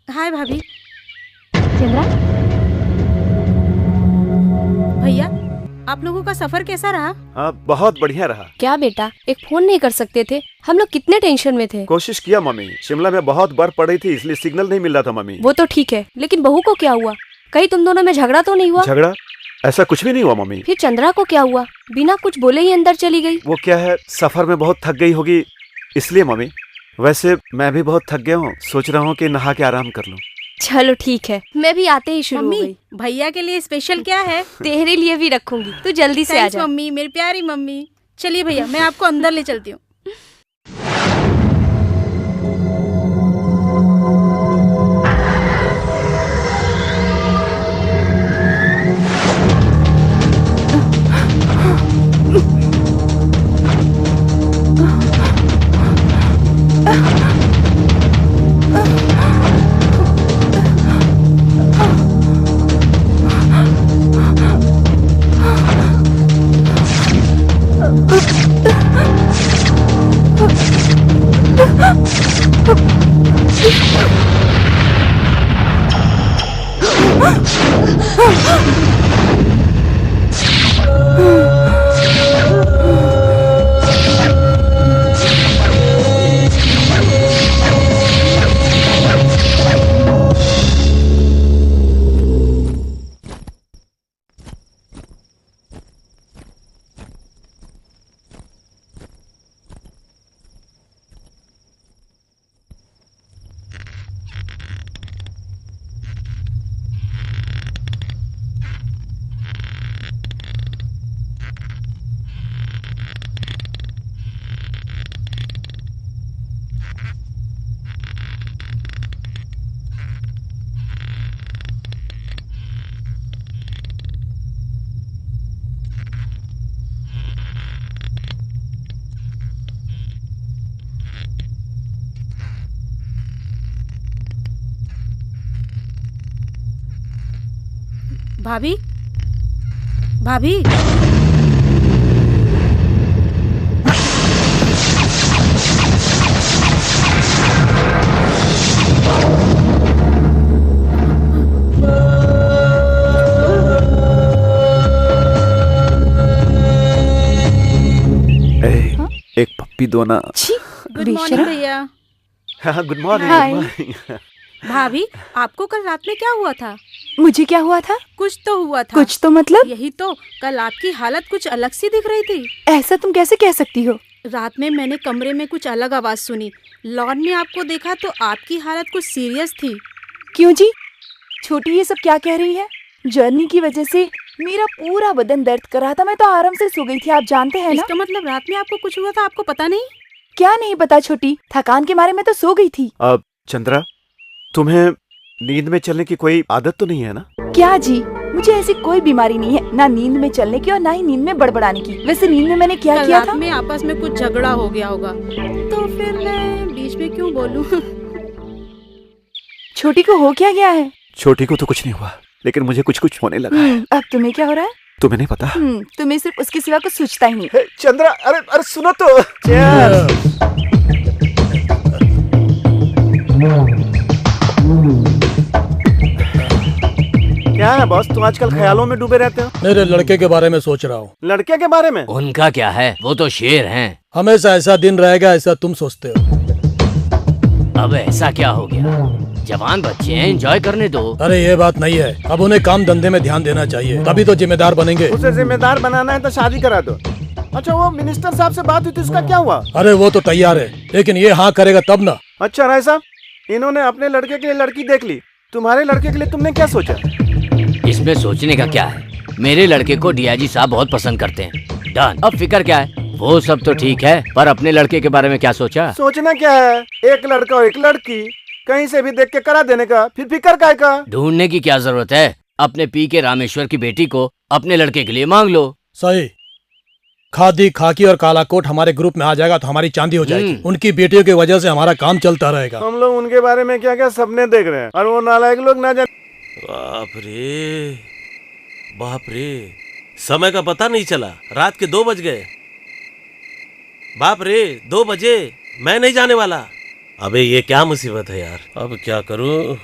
हाय भाभी। चंद्रा, भैया आप लोगों का सफर कैसा रहा? बहुत बढ़िया रहा। क्या बेटा, एक फोन नहीं कर सकते थे? हम लोग कितने टेंशन में थे। कोशिश किया मम्मी, शिमला में बहुत बर्फ पड़ रही थी इसलिए सिग्नल नहीं मिल रहा था मम्मी। वो तो ठीक है, लेकिन बहू को क्या हुआ? कहीं तुम दोनों में झगड़ा तो नहीं हुआ? झगड़ा? ऐसा कुछ भी नहीं हुआ मम्मी। फिर चंद्रा को क्या हुआ? बिना कुछ बोले ही अंदर चली गई। वो क्या है, सफर में बहुत थक गई होगी इसलिए मम्मी। वैसे मैं भी बहुत थक गया हूँ, सोच रहा हूँ कि नहा के आराम कर लूँ। चलो ठीक है, मैं भी आते ही शुरू हो गई। भैया के लिए स्पेशल क्या है? तेरे लिए भी रखूंगी, तू जल्दी से आ जा। मम्मी, मेरी प्यारी मम्मी। चलिए भैया, मैं आपको अंदर ले चलती हूँ। भाभी, भाभी। एक पप्पी दो ना। गुड मॉर्निंग भैया। हाँ, गुड मॉर्निंग। भाभी, आपको कल रात में क्या हुआ था? मुझे क्या हुआ था? कुछ तो हुआ था। कुछ तो मतलब? यही तो, कल आपकी हालत कुछ अलग सी दिख रही थी। ऐसा तुम कैसे कह सकती हो? रात में मैंने कमरे में कुछ अलग आवाज सुनी। लॉन में आपको देखा तो आपकी हालत कुछ सीरियस थी। क्यों जी? छोटी ये सब क्या कह रही है? जर्नी की वजह से मेरा पूरा बदन दर्द कर रहा था, मैं तो आराम से सो गई थी, आप जानते हैं ना। इसका मतलब रात में आपको कुछ हुआ था, आपको पता नहीं? क्या नहीं पता छोटी, थकान के मारे मैं तो सो गई थी। अब चंद्रा, तुम्हें नींद में चलने की कोई आदत तो नहीं है ना? क्या जी, मुझे ऐसी कोई बीमारी नहीं है, ना नींद में चलने की और ना ही नींद में बड़बड़ाने की। वैसे नींद में मैंने क्या किया था? में आपस में कुछ झगड़ा हो गया होगा, तो फिर मैं बीच में क्यों बोलूं? छोटी को हो क्या गया है? छोटी को तो कुछ नहीं हुआ, लेकिन मुझे कुछ कुछ होने लगा है। अब तुम्हें क्या हो रहा है? तुम्हें नहीं पता? तुम्हें सिर्फ उसके सिवा कुछ सोचता ही नहीं। चंद्रा, अरे सुनो तो। क्या है बॉस, तुम आजकल ख्यालों में डूबे रहते हो? मेरे लड़के के बारे में सोच रहा हूँ। लड़के के बारे में? उनका क्या है, वो तो शेर हैं। हमेशा ऐसा दिन रहेगा ऐसा तुम सोचते हो। अब ऐसा क्या हो गया? जवान बच्चे हैं, एंजॉय करने दो। अरे ये बात नहीं है, अब उन्हें काम धंधे में ध्यान देना चाहिए, तभी तो जिम्मेदार बनेंगे। उसे जिम्मेदार बनाना है तो शादी करा दो। अच्छा वो मिनिस्टर साहब से बात हुई थी, उसका क्या हुआ? अरे वो तो तैयार है, लेकिन ये हाँ करेगा तब ना। अच्छा राय साहब, इन्होंने अपने लड़के के लिए लड़की देख ली, तुम्हारे लड़के के लिए तुमने क्या सोचा? इसमें सोचने का क्या है, मेरे लड़के को डीआईजी साहब बहुत पसंद करते हैं। डन। अब फिक्र क्या है, वो सब तो ठीक है, पर अपने लड़के के बारे में क्या सोचा? सोचना क्या है, एक लड़का और एक लड़की, कहीं से भी देख के करा देने का, फिर फिक्र काय का? ढूंढने की क्या जरूरत है, अपने पी के रामेश्वर की बेटी को अपने लड़के के लिए मांग लो। सही। खादी, खाकी और काला कोट हमारे ग्रुप में आ जाएगा तो हमारी चांदी हो जाएगी। उनकी बेटियों की वजह से हमारा काम चलता रहेगा। हम लोग उनके बारे में क्या क्या सपने देख रहे हैं, और वो नालायक लोग ना जाने। बाप रे, समय का पता नहीं चला, रात के 2 बज गए। बाप रे, 2 बजे, मैं नहीं जाने वाला। अबे ये क्या मुसीबत है यार, अब क्या करूं?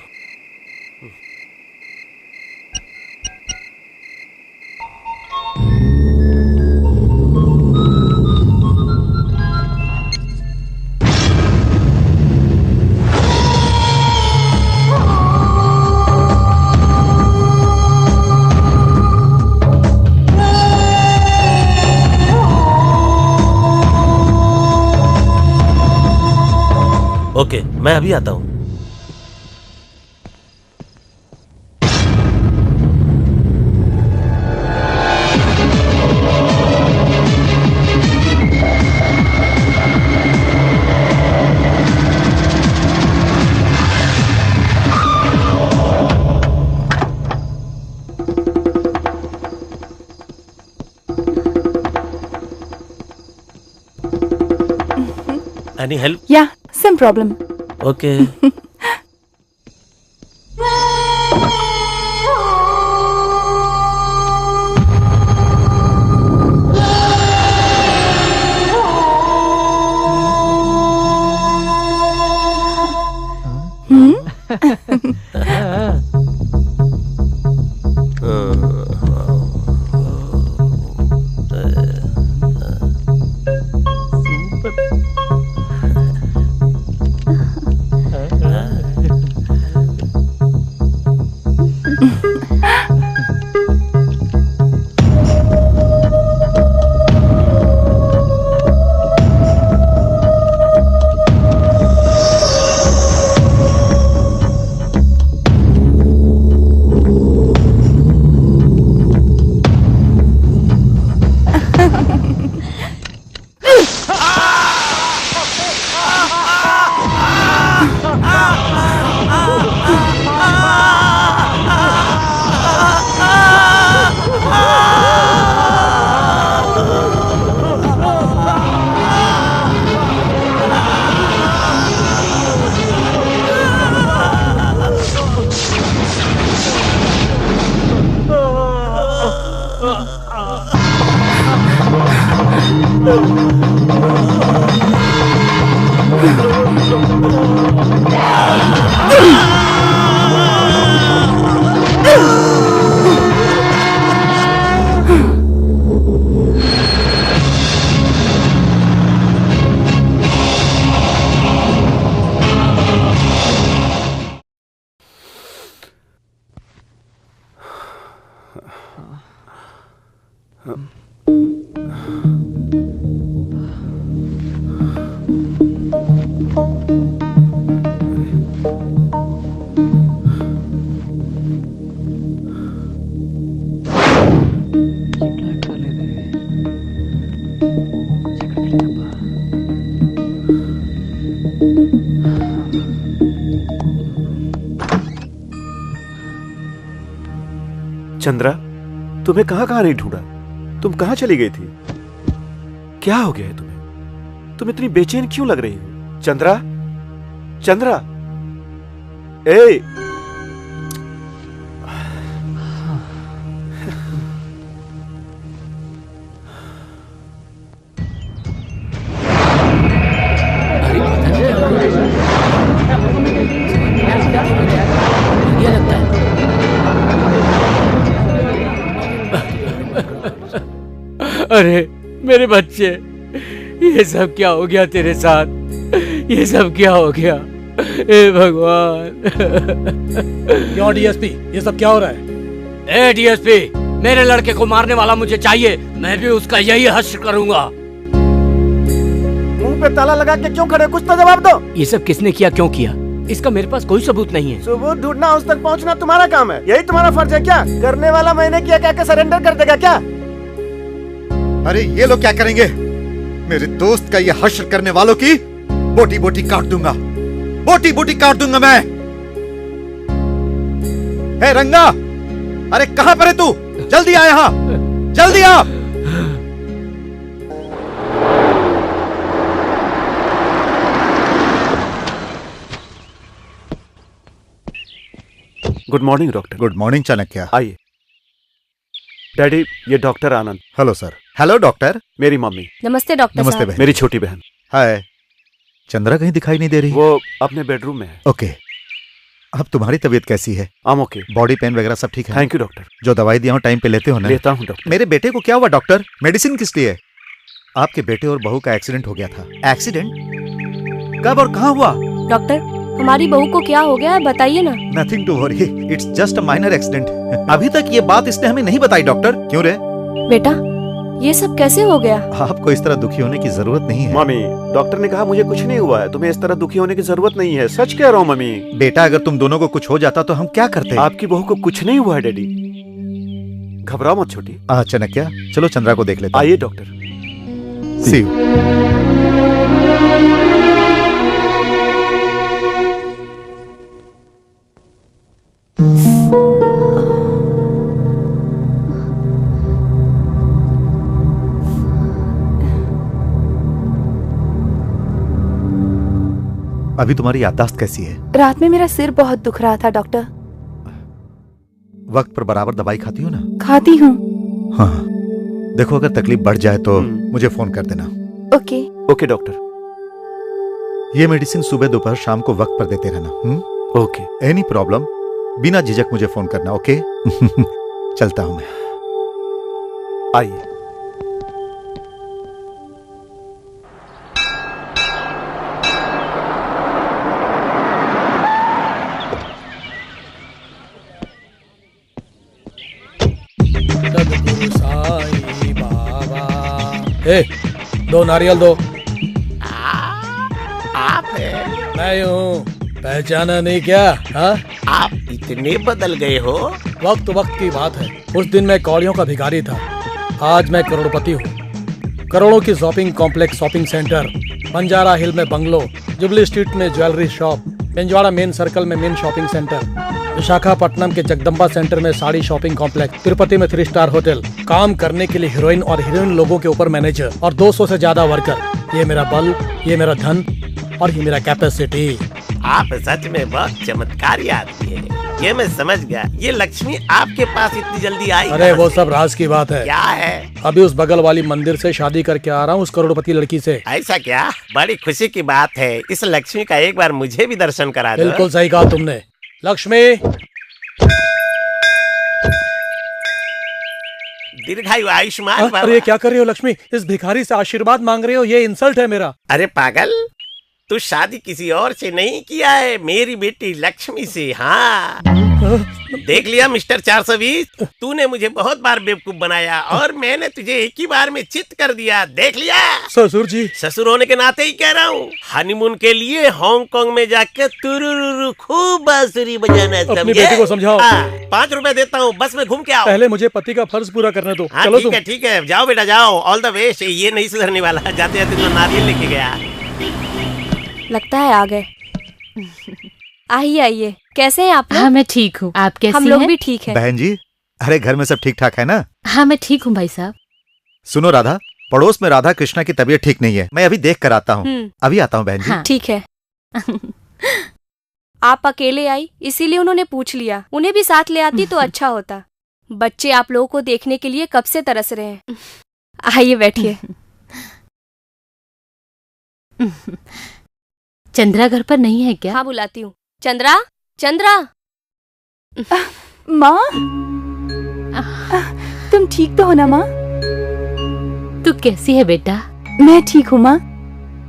ओके, मैं अभी आता हूँ। Any help? Yeah, some problem. Okay. Chandra, तुम्हें कहां नहीं ढूंढा, तुम कहां चली गई थी? क्या हो गया है तुम्हें? तुम इतनी बेचैन क्यों लग रही हो? चंद्रा, चंद्रा, ए! अरे मेरे बच्चे, ये सब क्या हो गया तेरे साथ? ये सब क्या हो गया? हे भगवान! क्यों डीएसपी, ये सब क्या हो रहा है? ए डीएसपी, मेरे लड़के को मारने वाला मुझे चाहिए, मैं भी उसका यही हश्र करूंगा। मुंह पे ताला लगा के क्यों खड़े, कुछ तो जवाब दो। ये सब किसने किया, क्यों किया, इसका मेरे पास कोई सबूत नहीं है। सबूत ढूंढना, उस तक पहुंचना तुम्हारा काम है, यही तुम्हारा फर्ज है क्या? करने वाला मैंने किया क्या, सरेंडर कर देगा क्या? अरे ये लोग क्या करेंगे? मेरे दोस्त का ये हश्र करने वालों की बोटी बोटी काट दूंगा, बोटी बोटी काट दूंगा मैं। हे रंगा, अरे कहां पर है तू? जल्दी आ यहां, जल्दी आ। Good morning doctor. Good morning Chanakya. आइए। डैडी, ये doctor Anand. Hello sir. Hello doctor. मेरी मम्मी। नमस्ते डॉक्टर नमस्ते साहब। बहन। मेरी छोटी बहन। हाय। चंद्रा कहीं दिखाई नहीं दे रही? वो अपने बेडरूम में है। ओके। अब तुम्हारी तबीयत कैसी है? I'm okay। बॉडी पेन वगैरह सब ठीक है? Thank you doctor. जो दवाई दिया हूं टाइम पे लेते हो ना? लेता हूं डॉक्टर। मेरे बेटे को क्या हुआ डॉक्टर? मेडिसिन किस लिए? आपके बेटे और बहू का एक्सीडेंट हो गया था। एक्सीडेंट? कब और कहां हुआ? डॉक्टर, हमारी बहू को क्या हो गया है, बताइए ना। Nothing to worry, it's just a minor accident. अभी तक ये बात इसने हमें नहीं बताई डॉक्टर। क्यों रे? बेटा, ये सब कैसे हो गया? आपको इस तरह दुखी होने की जरूरत नहीं है। मम्मी, डॉक्टर ने कहा मुझे कुछ नहीं हुआ है, तुम्हें इस तरह दुखी होने की जरूरत नहीं है। सच कह रहा हूँ मम्मी। बेटा, अगर तुम दोनों को कुछ हो जाता तो हम क्या करते? आपकी बहू को कुछ नहीं हुआ है डैडी, घबराओ मत छोटी। चाणक्य, चलो चंद्रा को देख लेते हैं। आइए डॉक्टर। C you. अभी तुम्हारी याददाश्त कैसी है? रात में मेरा सिर बहुत दुख रहा था डॉक्टर। वक्त पर बराबर दवाई खाती हो ना? खाती हूँ। हाँ, देखो अगर तकलीफ बढ़ जाए तो मुझे फोन कर देना। ओके। Okay doctor. ये मेडिसिन सुबह दोपहर शाम को वक्त पर देते रहना। ओके। एनी प्रॉब्लम बिना झिझक मुझे फोन करना। ओके। चलता हूं मैं। आइए। ए, 2 नारियल दो। आप है? मैं हूँ, पहचाना नहीं क्या? हाँ? आप इतने बदल गए हो। वक्त वक्त की बात है। उस दिन मैं कौड़ियों का भिखारी था, आज मैं करोड़पति हूँ। करोड़ों की shopping complex, shopping centre, Banjara hill में बंगलो, जुबली स्ट्रीट में jewellery shop, Pinjwada main circle में मेन शॉपिंग सेंटर, विशाखापट्टनम के जगदम्बा सेंटर में साड़ी शॉपिंग कॉम्प्लेक्स, तिरुपति में 3 स्टार होटल, काम करने के लिए हीरोइन और हीरोइन लोगों के ऊपर मैनेजर और 200 से ज्यादा वर्कर। ये मेरा बल, ये मेरा धन और ये मेरा कैपेसिटी। आप सच में बहुत चमत्कारी आदमी है, ये मैं समझ गया। ये लक्ष्मी आपके पास इतनी जल्दी आई? अरे वो सब राज की बात है। क्या है? अभी उस बगल वाली मंदिर से शादी करके आ रहा हूँ, उस करोड़पति लड़की से। ऐसा क्या? बड़ी खुशी की बात है। इस लक्ष्मी का एक बार मुझे भी दर्शन करा दो। बिल्कुल सही कहा तुमने। लक्ष्मी, दीर्घायु आयुष्मान भव। अरे क्या कर रहे हो लक्ष्मी? इस भिखारी से आशीर्वाद मांग रहे हो, ये इंसल्ट है मेरा। अरे पागल, तू शादी किसी और से नहीं किया है, मेरी बेटी लक्ष्मी से। हाँ, देख लिया मिस्टर 420, तूने मुझे बहुत बार बेवकूफ बनाया और मैंने तुझे एक ही बार में चित कर दिया। देख लिया? ससुर जी। ससुर होने के नाते ही कह रहा हूँ। हनीमून के लिए हांगकांग में जाकर तुरुरुरु खूब बांसुरी बजाना। अपनी बेटी को समझाओ। 5 रुपए देता हूँ, बस में घूम के आओ। पहले मुझे पति का फर्ज पूरा करने दो। हाँ, चलो ठीक है, जाओ बेटा जाओ। All the best. ये नहीं सुधरने वाला, जाते जाते तो नारियल लेके गया। लगता है आ गए। आइए आइए, कैसे हैं आप लोग? हाँ मैं ठीक हूँ, आप कैसे हैं? हम लोग भी ठीक हैं। बहन जी, अरे घर में सब ठीक ठाक है ना? हाँ मैं ठीक हूँ भाई साहब। सुनो राधा, पड़ोस में राधा कृष्णा की तबीयत ठीक नहीं है, मैं अभी देख कर आता हूँ। अभी आता हूँ बहन जी। हाँ। ठीक है। आप अकेले आई इसीलिए उन्होंने पूछ लिया, उन्हें भी साथ ले आती तो अच्छा होता। बच्चे आप लोगों को देखने के लिए कब से तरस रहे हैं। आइए बैठिए। चंद्रा घर पर नहीं है क्या? हाँ बुलाती हूँ। चंद्रा, चंद्रा। माँ, तुम ठीक तो हो ना माँ? तू कैसी है बेटा? मैं ठीक हूँ माँ।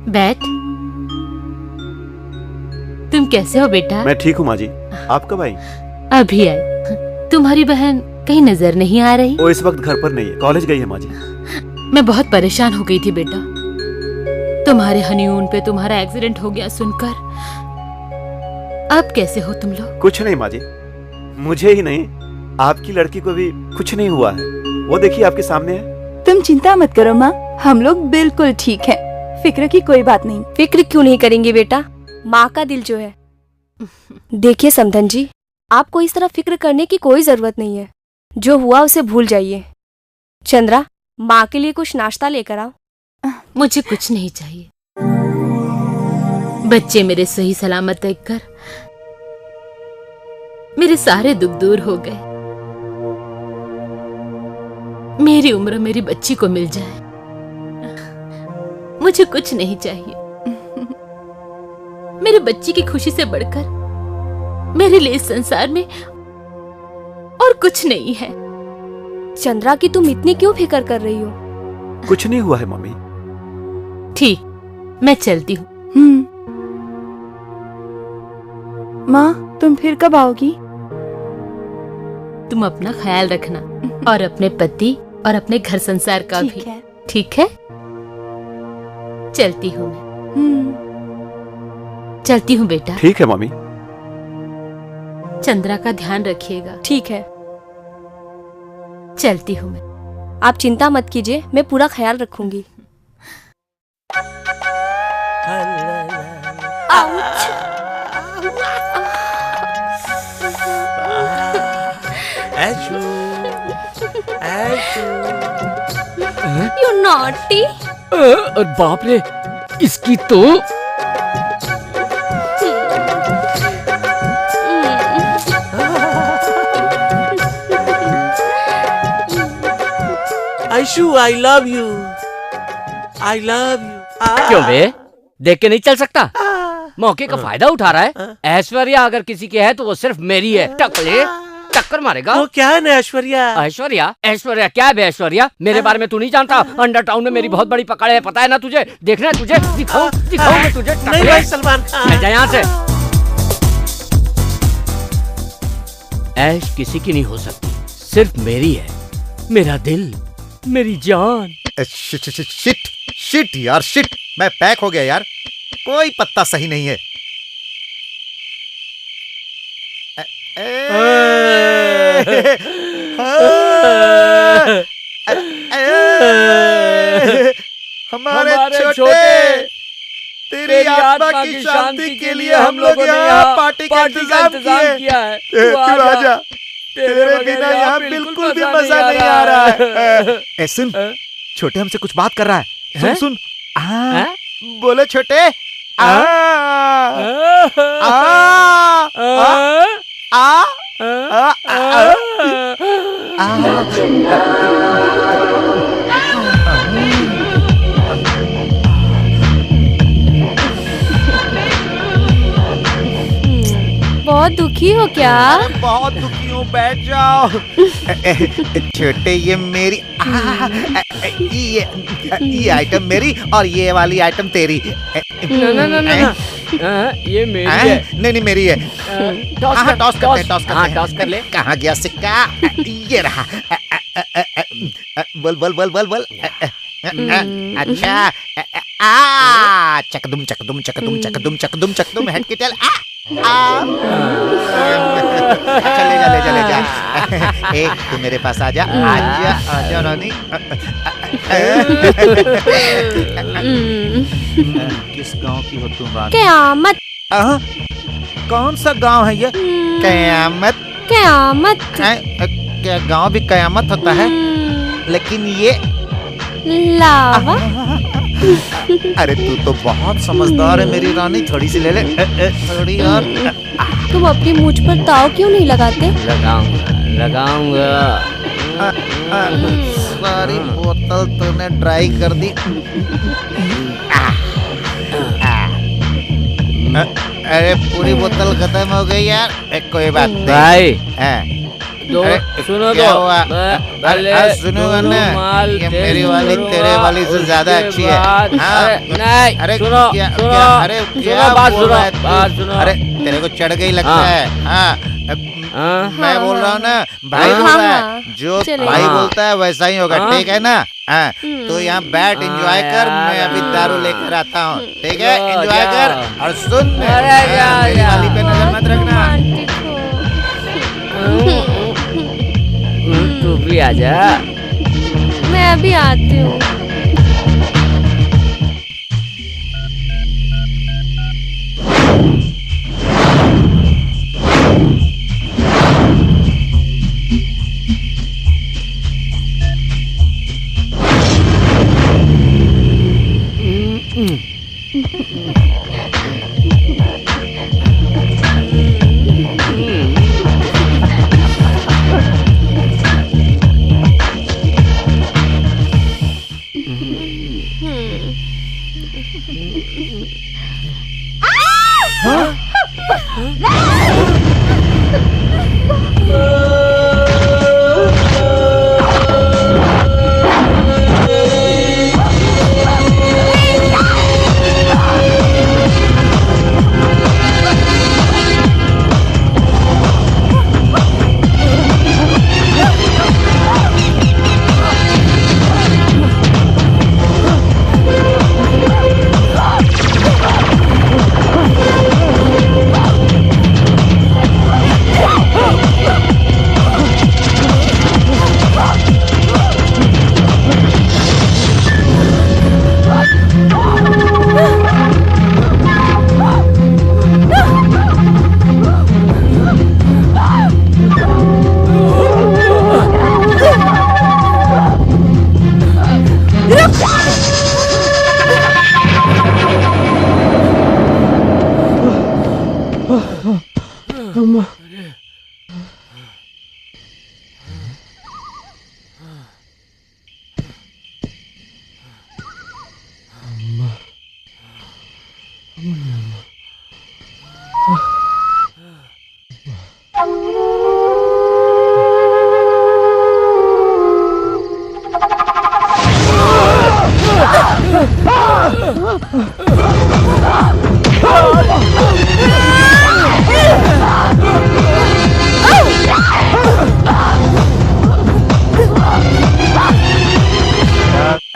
बैठ। तुम कैसे हो बेटा? मैं ठीक हूँ माँ जी। आप कब आई? अभी आई। तुम्हारी बहन कहीं नजर नहीं आ रही? वो इस वक्त घर पर नहीं है, कॉलेज गई है माँ जी। मैं बहुत परेशान हो गई थी बेटा, तुम्हारे हनीमून पे तुम्हारा एक्सीडेंट हो गया सुनकर। अब कैसे हो तुम लोग? कुछ नहीं माँ जी, मुझे ही नहीं आपकी लड़की को भी कुछ नहीं हुआ है। वो देखिए आपके सामने है। तुम चिंता मत करो माँ, हम लोग बिल्कुल ठीक हैं। फिक्र की कोई बात नहीं। फिक्र क्यों नहीं करेंगे बेटा, माँ का दिल जो है। देखिए समधन जी, आपको इस तरह फिक्र करने की कोई जरूरत नहीं है। जो हुआ उसे भूल जाइए। चंद्रा, माँ के लिए कुछ नाश्ता लेकर आओ। मुझे कुछ नहीं चाहिए। बच्चे मेरे सही सलामत देखकर मेरे सारे दुख दूर हो गए। मेरी उम्र मेरी बच्ची को मिल जाए, मुझे कुछ नहीं चाहिए। मेरी बच्ची की खुशी से बढ़कर मेरे लिए इस संसार में और कुछ नहीं है। चंद्रा की तुम इतनी क्यों फिक्र कर रही हो? कुछ नहीं हुआ है मम्मी। ठीक, मैं चलती हूँ। माँ, तुम फिर कब आओगी? तुम अपना ख्याल रखना और अपने पति और अपने घर संसार का भी। ठीक है? चलती हूँ मैं। चलती हूँ बेटा। ठीक है मम्मी। चंद्रा का ध्यान रखिएगा। ठीक है, चलती हूँ मैं। आप चिंता मत कीजिए, मैं पूरा ख्याल रखूंगी। You naughty! बाप रे, इसकी तो Aishu, I love you. I love you. क्यों बे, देख के नहीं चल सकता? मौके का फायदा उठा रहा है। ऐश्वर्या अगर किसी की है तो वो सिर्फ मेरी है। टक्कर मारेगा। वो क्या है ना ऐश्वर्या? ऐश्वर्या क्या है बे? ऐश्वर्या मेरे बारे में तू नहीं जानता? अंडर टाउन में मेरी बहुत बड़ी पकड़ है, पता है ना तुझे? देखना है तुझे? दिखाओ मैं तुझे। नहीं भाई सलमान, जा यहाँ से। ऐश किसी की नहीं हो सकती, सिर्फ मेरी है। मेरा दिल, मेरी जान। शिट यार, शिट। मैं पैक हो गया यार, कोई पत्ता सही नहीं है। हमारे छोटे, तेरी आत्मा की शांति के लिए हम लोग यहाँ पार्टी का इंतजाम किया है। तू आजा, तेरे बिना यहाँ बिल्कुल भी मजा नहीं आ रहा है। सुन, छोटे हमसे कुछ बात कर रहा है। सुन। बोले छोटे। बहुत दुखी हो क्या? बहुत दुखी हूँ, बैठ जाओ। छोटे, ये मेरी ये आइटम मेरी और ये वाली आइटम तेरी। ना, ये मेरी है। नहीं मेरी है। टॉस कर ले। कहाँ गया सिक्का? ये रहा। बोल। अच्छा, चकदुम हेड की टेल। ले जा। एक तू मेरे पास आजा रानी। किस गांव की हो तुम रानी? क़यामत। कौन सा गांव है ये? क़यामत? क्या गांव भी क़यामत होता है? लेकिन ये लावा। अरे तू तो बहुत समझदार है मेरी रानी, थोड़ी सी ले ले। थोड़ी और। तुम अपनी मूंछ पर ताव क्यों नहीं लगाते? लगाऊंगा। सारी बोतल तूने ड्राई कर दी। अरे पूरी बोतल खत्म हो गई यार। कोई बात नहीं भाई। सुनो क्या हुआ? अरे सुनोगा ना, ये मेरी वाली तेरे वाली से ज्यादा अच्छी है। अरे सुनो, अरे क्या बात बोल रहा है बात तू? सुनो। अरे तेरे को चढ़ गई लगता है। हाँ, मैं बोल रहा हूँ ना, भाई बोल रहा है, जो भाई बोलता है वैसा ही होगा, ठीक है ना? तो यहाँ बैठ, एंजॉय कर, मैं अभी दारू लेकर आता हूँ, ठीक है? एंजॉय कर और सुन, मेरी वाली पे नजर मत रखना। तू भी आजा। मैं अभी आती हूँ।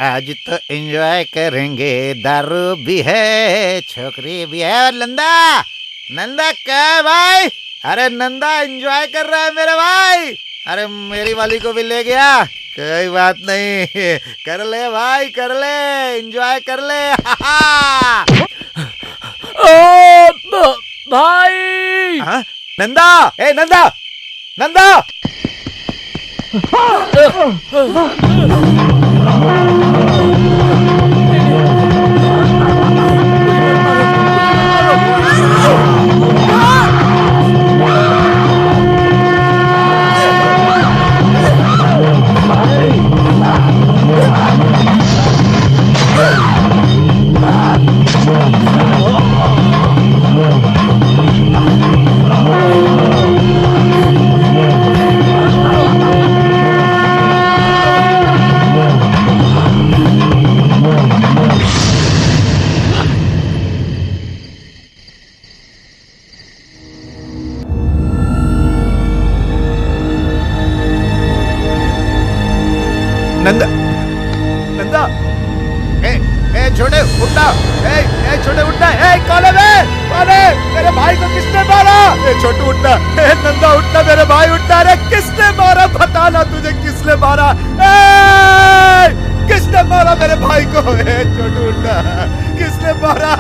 आज तो एंजॉय करेंगे, दारू भी है, छोकरी भी है। और नंदा, नंदा क्या है भाई? अरे नंदा एंजॉय कर रहा है मेरा भाई। अरे मेरी वाली को भी ले गया, कोई बात नहीं, कर ले भाई, कर ले, एंजॉय कर ले। ओ भाई, नंदा, ए नंदा, नंदा। नंदा, नंदा, ए छोटे उठना, ए छोटे उठना, कौन है? कौन है? मेरे भाई को किसने मारा? ए छोटू उठना, नंदा उठना, मेरे भाई उठना। अरे किसने मारा? बताना तुझे किसने मारा? किसने मारा मेरे भाई को? छोटू उठना, किसने मारा?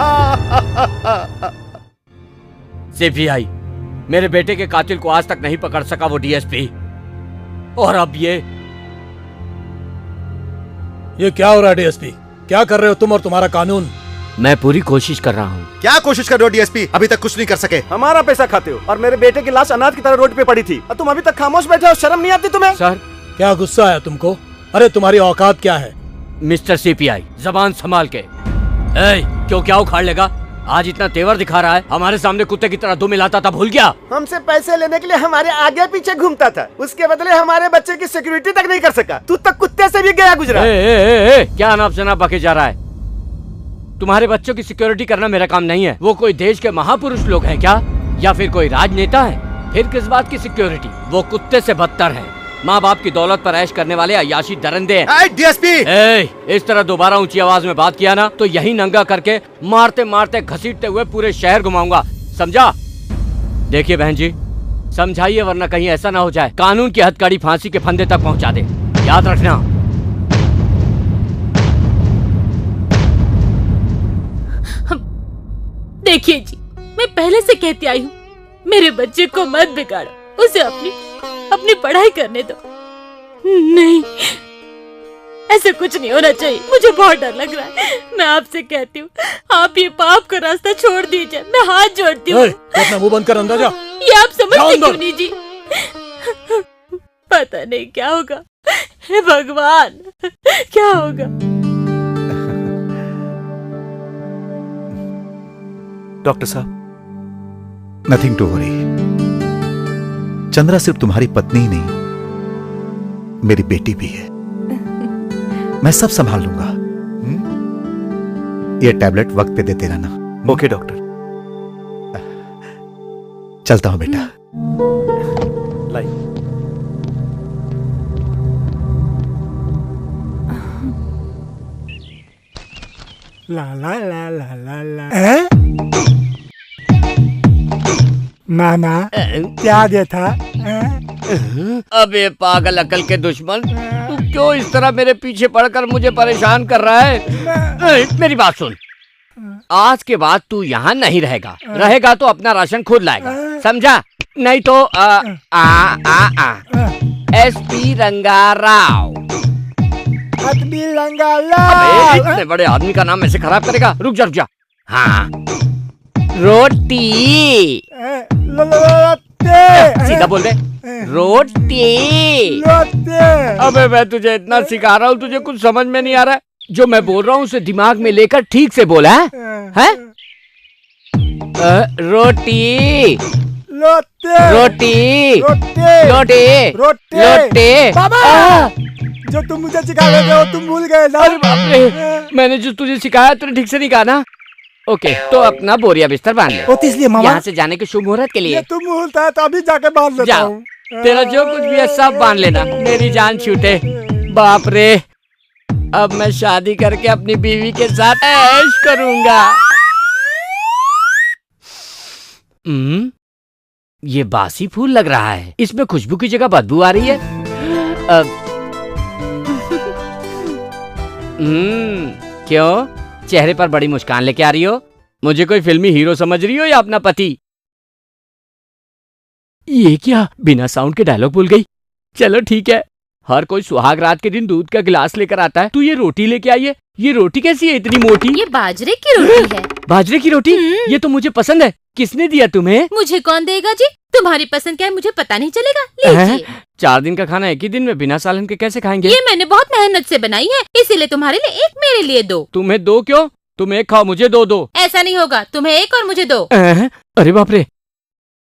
सीपीआई, मेरे बेटे के कातिल को आज तक नहीं पकड़ सका वो डीएसपी, और अब ये क्या हो रहा है डीएसपी? क्या कर रहे हो तुम और तुम्हारा कानून? मैं पूरी कोशिश कर रहा हूँ। क्या कोशिश कर रहे हो डीएसपी? अभी तक कुछ नहीं कर सके। हमारा पैसा खाते हो और मेरे बेटे की लाश अनाथ की तरह रोड पे पड़ी थी और तुम अभी तक खामोश बैठे हो। शर्म नहीं आती तुम्हें? सर, क्या गुस्सा आया तुमको? अरे तुम्हारी औकात क्या है? मिस्टर सीपीआई, जबान संभाल के। क्यों क्या उखाड़ लेगा? आज इतना तेवर दिखा रहा है, हमारे सामने कुत्ते की तरह दो मिलाता था, भूल गया? हमसे पैसे लेने के लिए हमारे आगे पीछे घूमता था, उसके बदले हमारे बच्चे की सिक्योरिटी तक नहीं कर सका। तू तक कुत्ते से भी गया गुजरा। क्या अनाप शनाप बके जा रहा है? तुम्हारे बच्चों की सिक्योरिटी करना मेरा काम नहीं है। वो कोई देश के महापुरुष लोग हैं क्या, या फिर कोई राजनेता है? फिर किस बात की सिक्योरिटी? वो कुत्ते से बदतर है। माँ बाप की दौलत पर ऐश करने वाले अयाशी दरिंदे हैं। डीएसपी! इस तरह दोबारा ऊंची आवाज में बात किया ना तो यही नंगा करके मारते मारते घसीटते हुए पूरे शहर घुमाऊंगा, समझा? देखिए बहन जी, समझाइए वरना कहीं ऐसा ना हो जाए कानून की हथकड़ी फांसी के फंदे तक पहुंचा दे। याद रखना। देखिए जी, मैं पहले से कहती आई हूँ, मेरे बच्चे को मत बिगाड़ो, उसे अपनी पढ़ाई करने दो। नहीं, ऐसा कुछ नहीं होना चाहिए। मुझे बहुत डर लग रहा है। मैं आपसे कहती हूँ, आप ये पाप का रास्ता छोड़ दीजिए। मैं हाथ जोड़ती हूँ। अपना मुंह बंद कर, अंदर जा। ये आप समझते क्यों नहीं जी? पता नहीं क्या होगा। हे भगवान, क्या होगा? डॉक्टर साहब, नथिंग टू वरी। चंद्रा सिर्फ तुम्हारी पत्नी ही नहीं, मेरी बेटी भी है। मैं सब संभाल लूंगा। ये टैबलेट वक्त पे देते रहना। Okay doctor. चलता हूं बेटा। लाई। ला ला ला ला ला ला। मामा क्या देखा? अबे पागल अकल के दुश्मन, तू क्यों इस तरह मेरे पीछे पड़कर मुझे परेशान कर रहा है? मेरी बात सुन, आज के बाद तू यहाँ नहीं रहेगा। रहेगा तो अपना राशन खुद लाएगा, समझा? नहीं तो SP रंगाराव। अबे इतने बड़े आदमी का नाम ऐसे खराब करेगा? रुक जा। हाँ, रोटी। सीधा बोल दे, रोटी। अबे मैं तुझे इतना सिखा रहा हूँ, तुझे कुछ समझ में नहीं आ रहा है? जो मैं बोल रहा हूँ उसे दिमाग में लेकर ठीक से बोला है? रोटी रोटी रोटी रोटी। जो तुम मुझे सिखा रहे थे वो तुम भूल गए ना? अरे बाप रे, मैंने जो तुझे सिखाया तूने ठीक से नहीं कहा ना? ओके, तो अपना बोरिया बिस्तर बांध ले। इसलिए मामा, यहाँ से जाने के शुभ मुहूर्त के लिए। तुम बोलता है तो अभी जाके बांध लेता हूँ। तेरा जो कुछ भी है सब बांध लेना, मेरी जान छूटे। बाप रे, अब मैं शादी करके अपनी बीवी के साथ ऐश करूंगा। ये बासी फूल लग रहा है, इसमें खुशबू की जगह बदबू आ रही है। क्यों चेहरे पर बड़ी मुस्कान लेके आ रही हो? मुझे कोई फिल्मी हीरो समझ रही हो या अपना पति? ये क्या बिना साउंड के डायलॉग भूल गई? चलो ठीक है, हर कोई सुहाग रात के दिन दूध का गिलास लेकर आता है, तू ये रोटी लेके आई है। ये रोटी कैसी है इतनी मोटी? ये बाजरे की रोटी है। बाजरे की रोटी? ये तो मुझे पसंद है। किसने दिया तुम्हें? मुझे कौन देगा जी? तुम्हारी पसंद क्या है मुझे पता नहीं चलेगा? लीजिए। 4 दिन का खाना एक ही दिन में बिना सालन के कैसे खाएंगे? ये मैंने बहुत मेहनत से बनाई है, इसीलिए तुम्हारे लिए एक, मेरे लिए 2। तुम्हें 2 क्यों? तुम एक खाओ, मुझे 2 दो। ऐसा नहीं होगा, तुम्हें 1 और मुझे 2। अरे बाप रे,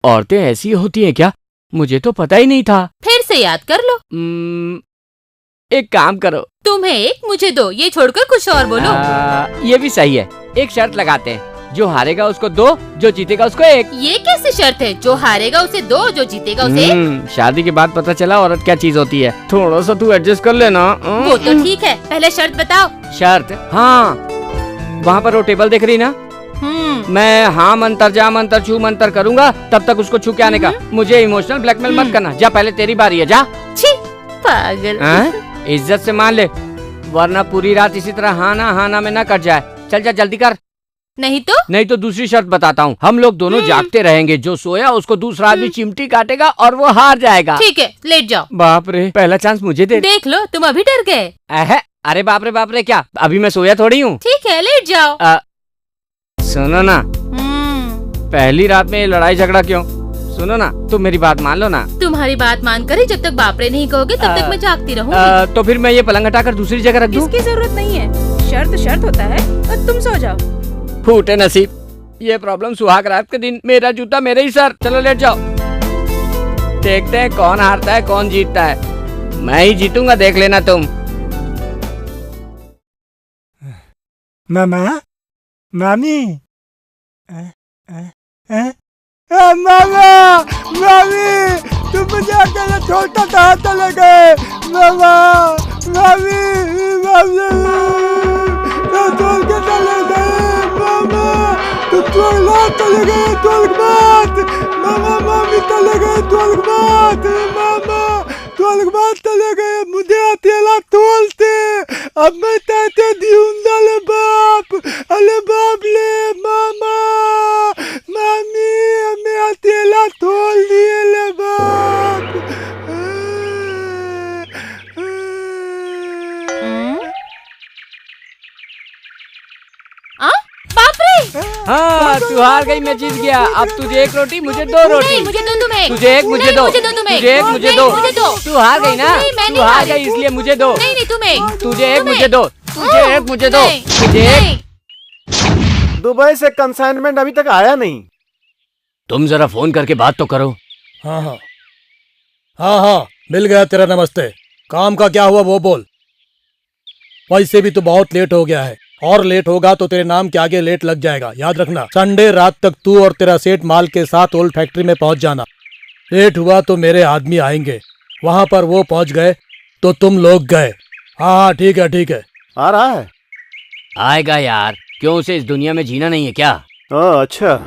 औरतें ऐसी होती हैं क्या? मुझे तो पता ही नहीं था। फिर से याद कर लो। एक काम करो, तुम्हें 1 मुझे 2, ये छोड़कर कुछ और बोलो। ये भी सही है। एक शर्त लगाते हैं, जो हारेगा उसको 2, जो जीतेगा उसको 1। ये कैसे शर्त है? जो हारेगा उसे 2, जो जीतेगा उसे 1। शादी के बाद पता चला औरत क्या चीज होती है। थोड़ा सा तू एडजस्ट कर लेना। वो तो ठीक है, पहले शर्त बताओ। शर्त? हाँ, वहाँ पर वो टेबल देख रही ना? मैं हाँ मंतर जा मंतर छू मंतर करूंगा, तब तक उसको छू के आने का। मुझे इमोशनल ब्लैकमेल मत करना। जा, पहले तेरी बारी है, जा। छी, पागल। इज्जत से मान ले, वरना पूरी रात इसी तरह हाँ ना में ना कट जाए। चल जा, जल्दी कर। नहीं तो दूसरी शर्त बताता हूँ। हम लोग दोनों जागते रहेंगे, जो सोया उसको दूसरा आदमी चिमटी काटेगा और वो हार जाएगा। ठीक है, लेट जाओ। बाप रे, पहला चांस मुझे दे। देख लो, तुम अभी डर गए। अरे बाप रे क्या, अभी मैं सोया थोड़ी हूँ। ठीक है, लेट जाओ। सुनो ना, पहली रात में ये लड़ाई झगड़ा क्यों? सुनो ना, तुम मेरी बात मान लो ना। तुम्हारी बात मानकर ही जब तक बापरे नहीं कहोगे तब तक मैं जागती रहूंगी। तो फिर मैं ये पलंग हटाकर दूसरी जगह रख दूं? इसकी जरूरत नहीं है, शर्त होता है और तुम सो जाओ। फूटे नसीब, ये प्रॉब्लम सुहाग रात के दिन, मेरा जूता मेरे ही सर। चलो लेट जाओ, देखते हैं कौन हारता है कौन जीतता है। मैं ही जीतूंगा, देख लेना तुम। मामा, मामी, मामा, मामी, तुम मुझे अकेले छोड़कर कहाँ चले गए? मामा, मामी, मामी, तुम छोड़ के चले गए। मामा, तुम छोड़ना चले गए, छोड़ मत। मामा, मामी चले गए, छोड़ मत। मामा, छोड़ मत चले गए, मुझे अकेला छोड़ते। अब मैं कहते दियूंगा ले बाप, अले बाप ले। मामा, मामी, हमें अकेला छोड़ दिए ले बाप। बाप रे! हाँ, तू हार गई, मैं जीत गया। अब तुझे एक रोटी, मुझे दो रोटी। नहीं, मुझे दो तुम्हें। तुझे एक, मुझे दो। मुझे दो तुम्हें। तुझे एक, मुझे दो। मुझे दो। तू हार गई ना? तू हार गई इसलिए मुझे दो। नहीं नहीं तुम्हें। तुझे एक, मुझे दो। तुझे एक, मुझे दो। तुझे एक। दुबई से कंसाइनमेंट अभी तक आया नहीं। तुम जरा फोन करके बात तो करो। हाँ हाँ हाँ हाँ, मिल गया तेरा नमस्ते। काम का क्या हुआ वो बोल। वैसे भी तो बहुत लेट हो गया है, और लेट होगा तो तेरे नाम के आगे लेट लग जाएगा। याद रखना, संडे रात तक तू और तेरा सेठ माल के साथ ओल्ड फैक्ट्री में पहुंच जाना। लेट हुआ तो मेरे आदमी आएंगे, वहां पर वो पहुंच गए तो तुम लोग गए। हाँ हाँ, ठीक है ठीक है। आ रहा है? आएगा यार, क्यों उसे इस दुनिया में जीना नहीं है क्या? हाँ, अच्छा।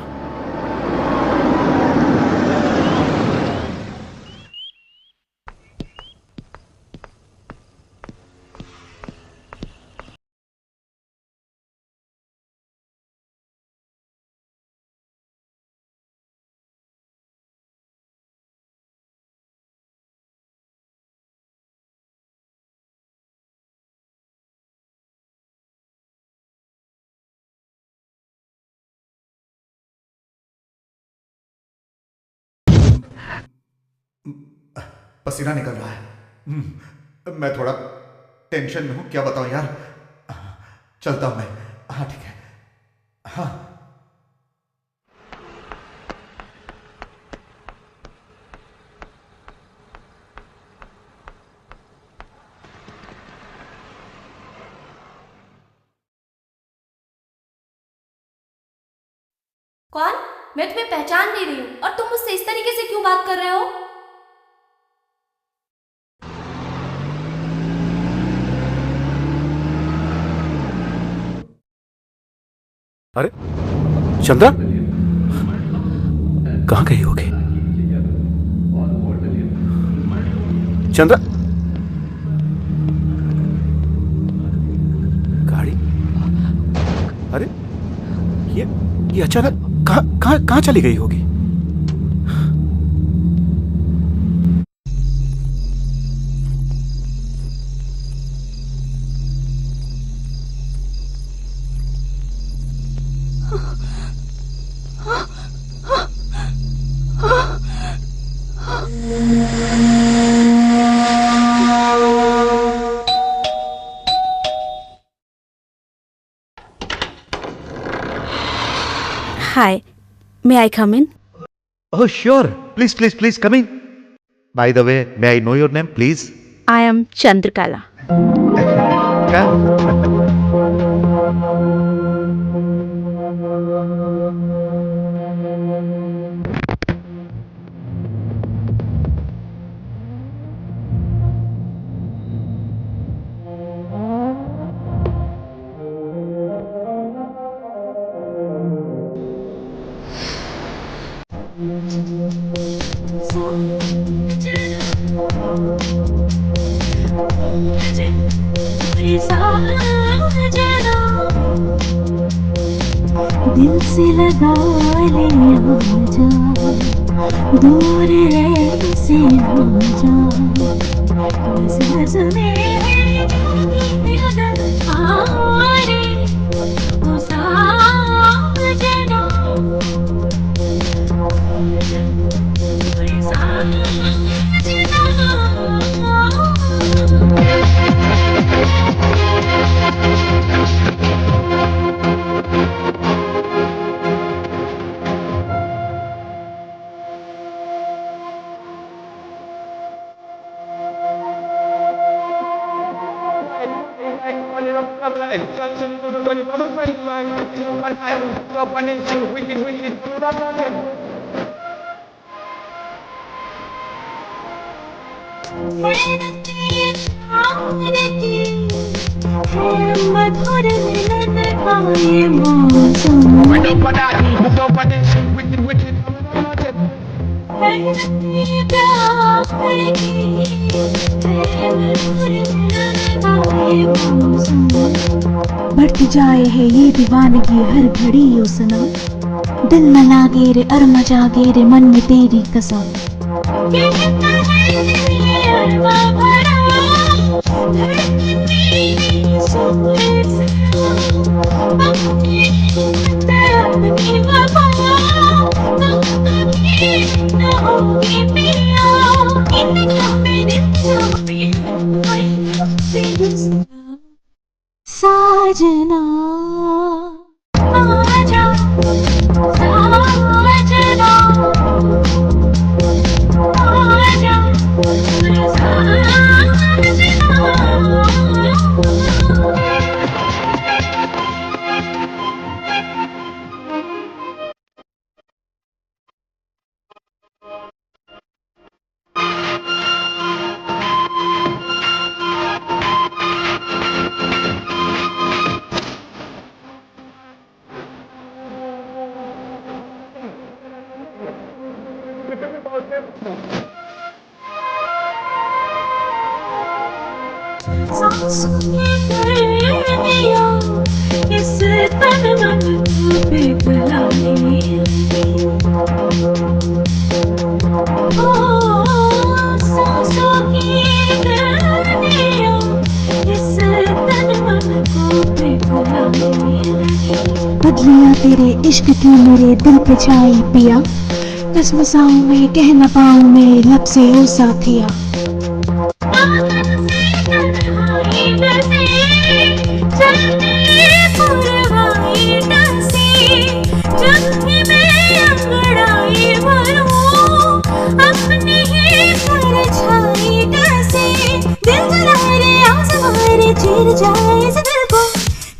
पसीना निकल रहा है। मैं थोड़ा टेंशन में हूँ, क्या बताऊँ यार। चलता हूँ मैं। हाँ ठीक है। हाँ। कौन? मैं तुम्हें पहचान नहीं रही हूँ, और तुम मुझसे इस तरीके से क्यों बात कर रहे हो? अरे चंद्रा, कहाँ गई होगी? चंद्रा, गाड़ी? अरे ये अचानक कहाँ चली गई होगी? Hi, may I come in? Oh, sure. Please come in. By the way, may I know your name, please? I am Chandrakala. दिल से लगा ले आजा, दूर है से आजा, बस बस मेरे आरे ओ साजना, मधुर मिलन का ये मौसम बढ़ जाए है ये दीवानगी हर घड़ी ओ सनम, दिल न लागे रे अरमा जागे रे मन में तेरी कसम। साजना आजा साजना आजा सांसों की गर्मियाँ इस तन मन को पिघलाने ओ सांसों की गर्मियाँ इस तन मन को पिघलाने बदलियाँ तेरे इश्क की मेरे दिल पे छाई पिया, कसमसाऊं मैं कह न पाऊं मैं लब से ओ साथिया।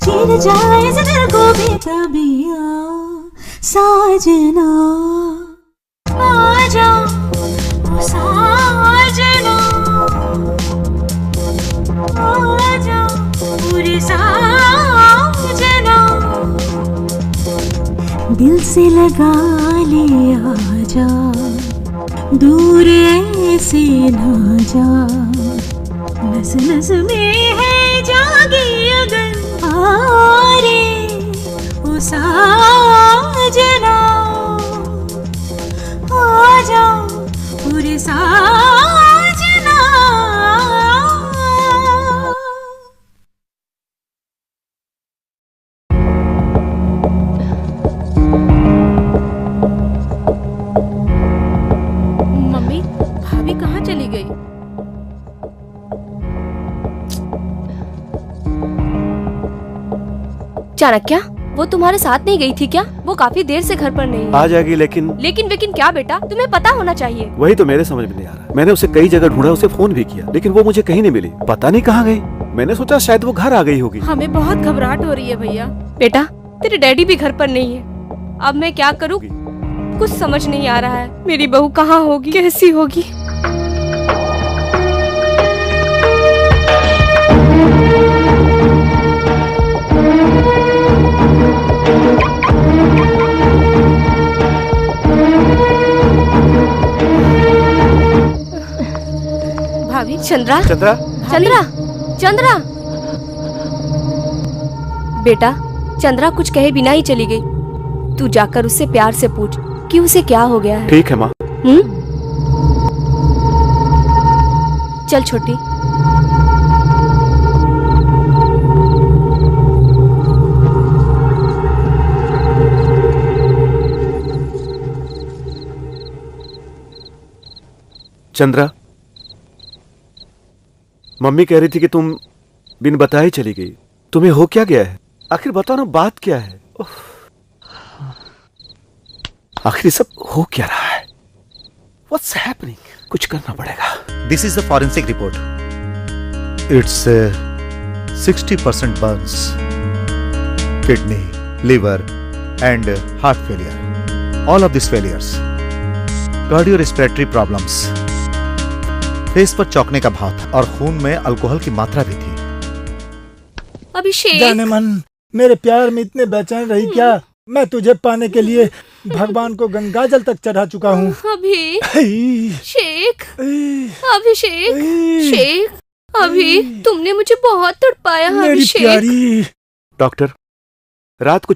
चीर जाए इस दिल को बेताबिया साजना आजा साजना आजा पूरी साजना दिल से लगा ले आजा दूर ऐसे ना जा, नस नस में है जागी अगर आरे ओ साजना आजा पूरे साजना। मम्मी भाभी कहाँ चली गई? चाणक्य, वो तुम्हारे साथ नहीं गई थी क्या? वो काफी देर से घर पर नहीं है। आ जाएगी लेकिन लेकिन क्या बेटा, तुम्हें पता होना चाहिए। वही तो मेरे समझ में नहीं आ रहा। मैंने उसे कई जगह ढूंढा, उसे फोन भी किया, लेकिन वो मुझे कहीं नहीं मिली। पता नहीं कहाँ गई। मैंने सोचा शायद वो घर आ गई होगी। हमें बहुत घबराहट हो रही है भैया। बेटा, तेरे डैडी भी घर पर नहीं है। अब मैं क्या करूँ, कुछ समझ नहीं आ रहा है। मेरी बहू कहाँ होगी, कैसी होगी? भाभी चंद्रा चंद्रा चंद्रा चंद्रा बेटा, चंद्रा कुछ कहे बिना ही चली गई। तू जाकर उससे प्यार से पूछ कि उसे क्या हो गया है। ठीक है माँ। चल छोटी। चंद्रा, मम्मी कह रही थी कि तुम बिन बताए चली गई। तुम्हें हो क्या गया है? आखिर बताओ ना, बात क्या है? आखिर सब हो क्या रहा है? What's happening? कुछ करना पड़ेगा। This is the forensic report. It's 60% burns, kidney, liver, and heart failure. All of these failures, cardiorespiratory problems, face पर चौंकने का भाव था और खून में अल्कोहल की मात्रा भी थी। अभिषेक, जाने मन, मेरे प्यार में इतने बेचैन रही क्या? मैं तुझे पाने के लिए भगवान को गंगा जल तक चढ़ा चुका हूँ। अभिषेक, अभिषेक, अभी तुमने मुझे बहुत तड़पाया अभिषेक। डॉक्टर, रात को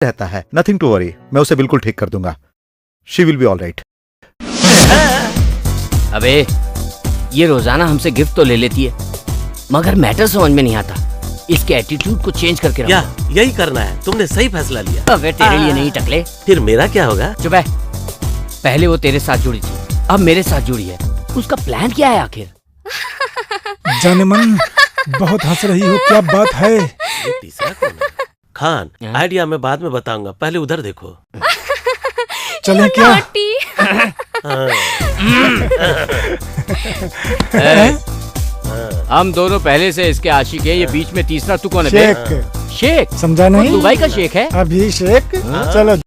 रहता है। नथिंग टू वरी, मैं उसे बिल्कुल ठीक कर दूंगा। She will be all right. अबे ये रोजाना हमसे गिफ्ट तो ले लेती है, मगर मैटर समझ में नहीं आता। इसके एटीट्यूड को चेंज करके रखो। यही करना है, तुमने सही फैसला लिया। अबे तेरे लिए नहीं टकले। फिर मेरा क्या होगा? चुप है। पहले वो तेरे साथ जुड़ी थी, अब मेरे साथ जुड़ी है। उसका प्लान क्या है आखिर? जाने मन, बहुत हंस रही हो, क्या बात है? ये तीसरा कौन है? खान, आइडिया मैं बाद में बताऊंगा, पहले उधर देखो। चलें क्या? हम दोनों पहले से इसके आशिक है, ये बीच में तीसरा तू कौन है? शेख। शेख समझा नहीं? दुबई का शेख है। अभिषेक, चलो।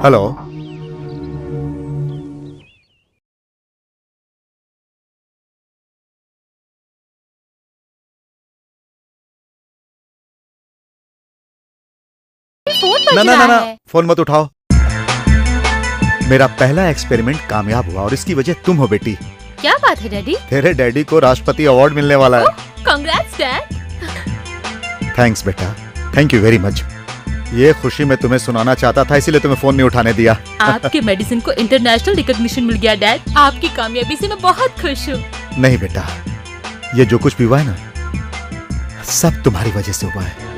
हेलो, ना, फोन मत उठाओ। मेरा पहला एक्सपेरिमेंट कामयाब हुआ और इसकी वजह तुम हो बेटी। क्या बात है डैडी? तेरे डैडी को राष्ट्रपति अवार्ड मिलने वाला है। Congrats dad. थैंक्स बेटा, थैंक यू वेरी मच। ये खुशी मैं तुम्हें सुनाना चाहता था, इसीलिए तुम्हें फोन नहीं उठाने दिया। आपके मेडिसिन को इंटरनेशनल रिकॉग्निशन मिल गया डैड। आपकी कामयाबी से मैं बहुत खुश हूँ। नहीं बेटा, ये जो कुछ भी हुआ है ना, सब तुम्हारी वजह से हुआ है।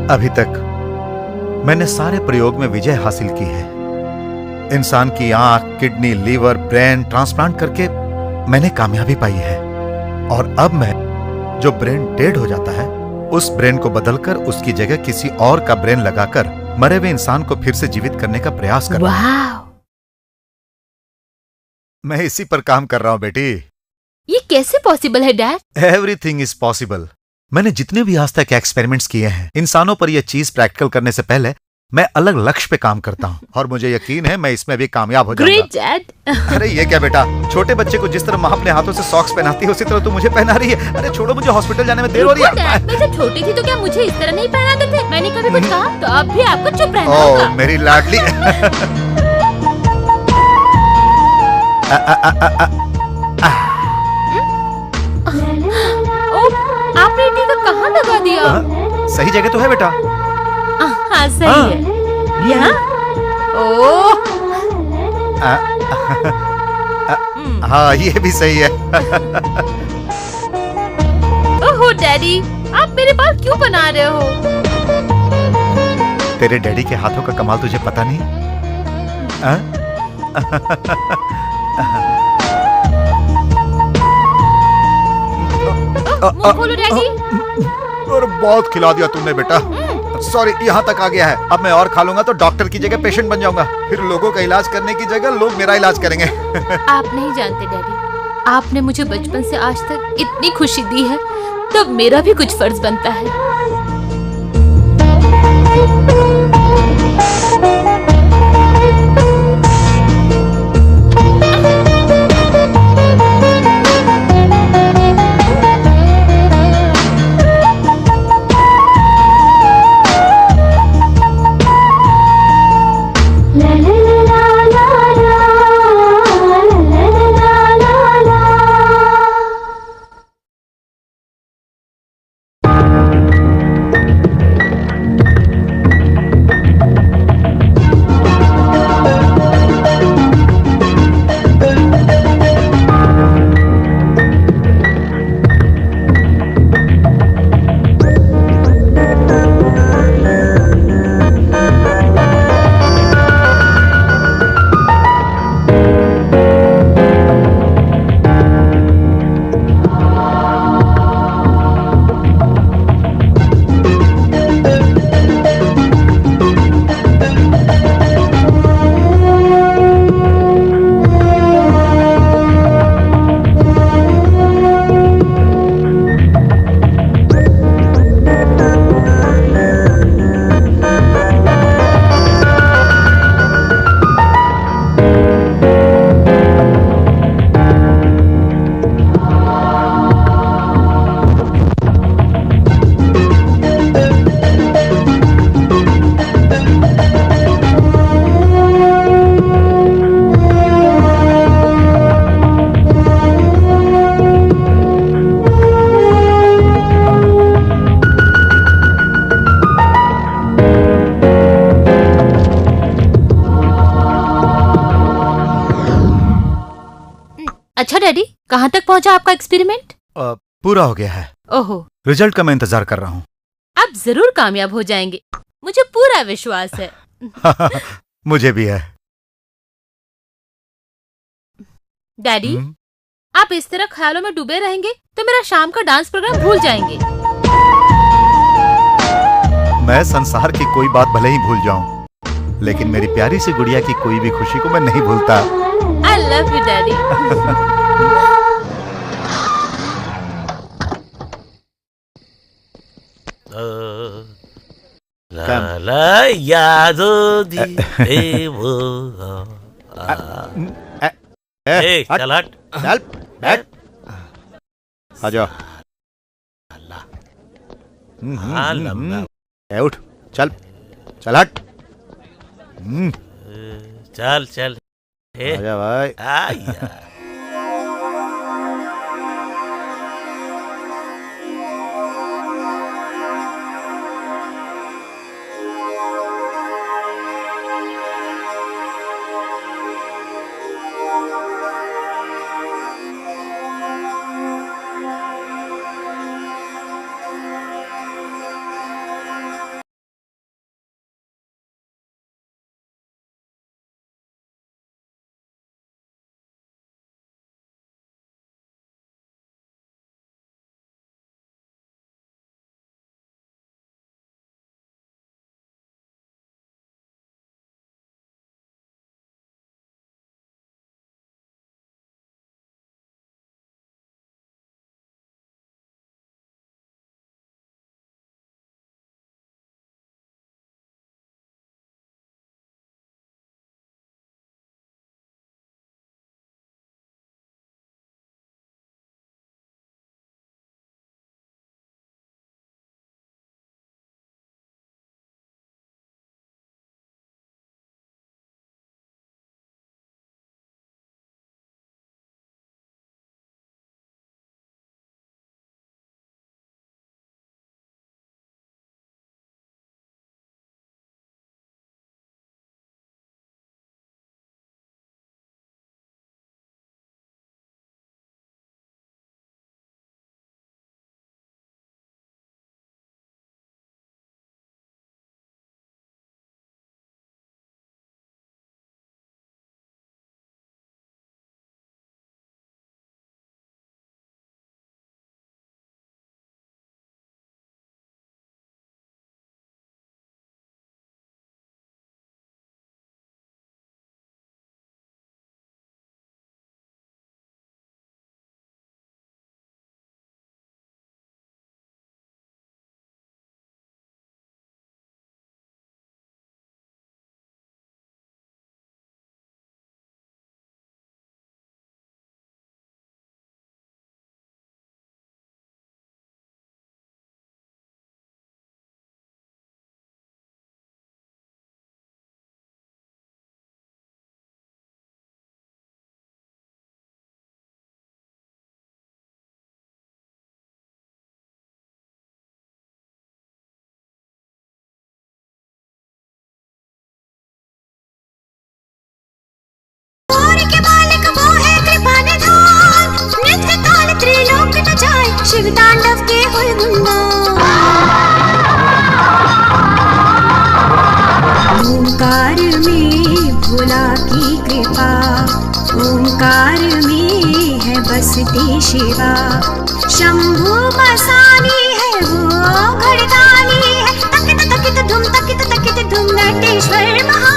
अभी तक मैंने सारे प्रयोग में विजय हासिल की है। इंसान की आंख, किडनी, लीवर, ब्रेन ट्रांसप्लांट करके मैंने कामयाबी पाई है। और अब मैं, जो ब्रेन डेड हो जाता है, उस ब्रेन को बदलकर उसकी जगह किसी और का ब्रेन लगाकर मरे हुए इंसान को फिर से जीवित करने का प्रयास कर रहा हूं। मैं इसी पर काम कर रहा हूं बेटी। ये कैसे पॉसिबल है डैड? Everything is possible. मैंने जितने भी आज तक एक्सपेरिमेंट्स किए हैं, इंसानों पर यह चीज प्रैक्टिकल करने से पहले मैं अलग लक्ष्य पे काम करता हूँ और मुझे यकीन है मैं इसमें भी कामयाब हो जाऊंगा। Great dad. अरे ये क्या बेटा, छोटे बच्चे को जिस तरह माँ अपने हाथों से सॉक्स पहनाती है, उसी तरह तू मुझे पहना रही है। अरे छोड़ो, मुझे हॉस्पिटल जाने में देर हो रही है। मैं जब छोटी थी तो क्या मुझे इस तरह नहीं पहनाते थे? मैंने कभी कुछ कहा? तो अब भी आपको चुप रहना होगा। मेरी लाडली। आपने टीका कहाँ लगा दिया? सही जगह तो है बेटा। हाँ सही है। यहाँ? ओह। हाँ ये भी सही है। ओहो डैडी, आप मेरे बाल क्यों बना रहे हो? तेरे डैडी के हाथों का कमाल तुझे पता नहीं? मुंह खोलो डैडी। और बहुत खिला दिया तुमने बेटा। सॉरी, यहाँ तक आ गया है। अब मैं और खा लूंगा तो डॉक्टर की जगह पेशेंट बन जाऊंगा। फिर लोगों का इलाज करने की जगह लोग मेरा इलाज करेंगे। आप नहीं जानते डैडी, आपने मुझे बचपन से आज तक इतनी खुशी दी है, तब मेरा भी कुछ फर्ज बनता है। कहाँ तक पहुँचा आपका एक्सपेरिमेंट? पूरा हो गया है। ओहो, रिजल्ट का मैं इंतजार कर रहा हूँ। आप जरूर कामयाब हो जाएंगे, मुझे पूरा विश्वास है। मुझे भी है। डैडी, आप इस तरह ख्यालों में डूबे रहेंगे तो मेरा शाम का डांस प्रोग्राम भूल जाएंगे। मैं संसार की कोई बात भले ही भूल जाऊं, लेकिन मेरी प्यारी सी गुड़िया की कोई भी खुशी को मैं नहीं भूलता। I love you, Daddy. ला ला यादो दी वो चल हट चल बैठ आ जाओ। उठ चल चल हट। चल चल आजा भाई। आया शिव तांडव के हुए गुंगा। ओंकार में भोला की कृपा, ओंकार में है बसती शिवा। शंभु मसानी है वो घड़दानी है, तकित तकित धुम नटेश्वर महा।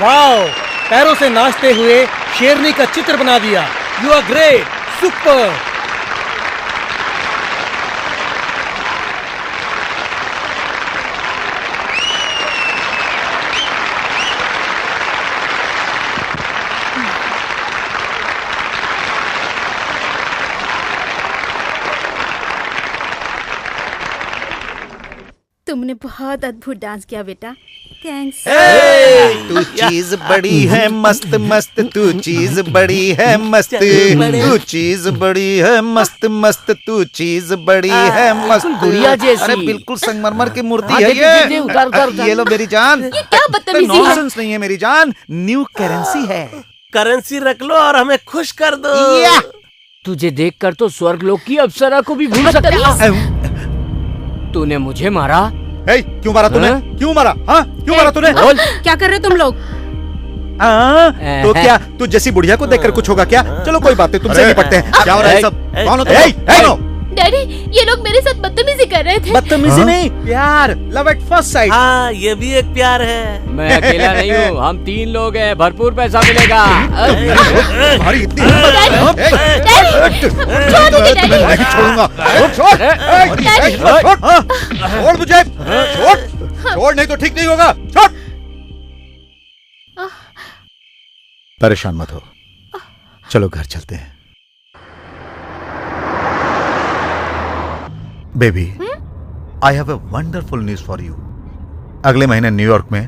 वाओ, पैरों से नाचते हुए शेरनी का चित्र बना दिया। You are great, super. तुमने बहुत अद्भुत डांस किया बेटा, थैंक्स। तू चीज बड़ी है मस्त मस्त, तू चीज बड़ी है मस्त, तू चीज बड़ी है मस्त मस्त, तू चीज बड़ी है मस्त। गुड़िया जैसी। अरे बिल्कुल संगमरमर की मूर्ति हाँ, है दे, उतार, उतार। ये लो मेरी जान। ये क्या बदतमीजी है? नॉनसेंस नहीं है मेरी जान, न्यू करेंसी है। करेंसी रख लो और हमें खुश कर दो। तुझे देखकर तो स्वर्गलोक की अप्सरा को भी भूल सकता। तूने मुझे मारा? क्यों मारा तूने? क्यों मारा? हाँ, क्यों मारा तूने? क्या कर रहे हो तुम लोग? तो क्या तू जैसी बुढ़िया को देखकर कुछ होगा क्या? चलो कोई बात नहीं, तुमसे निपटते हैं। क्या हो रहा है सब? कौन हो तुम? डैडी, ये लोग मेरे साथ बदतमीजी कर रहे थे। बदतमीजी नहीं, प्यार, लव एट फर्स्ट साइट। हाँ, ये भी एक प्यार है। मैं अकेला नहीं हूँ, हम 3 लोग हैं, भरपूर पैसा मिलेगा। तुम्हारी इतनी हिम्मत? नहीं छोड़ूंगा। छोड़ मुझे, छोड़ नहीं तो ठीक नहीं होगा। छोड़। परेशान मत हो, चलो घर चलते हैं। Baby, I have a wonderful news for you. अगले महीने न्यूयॉर्क में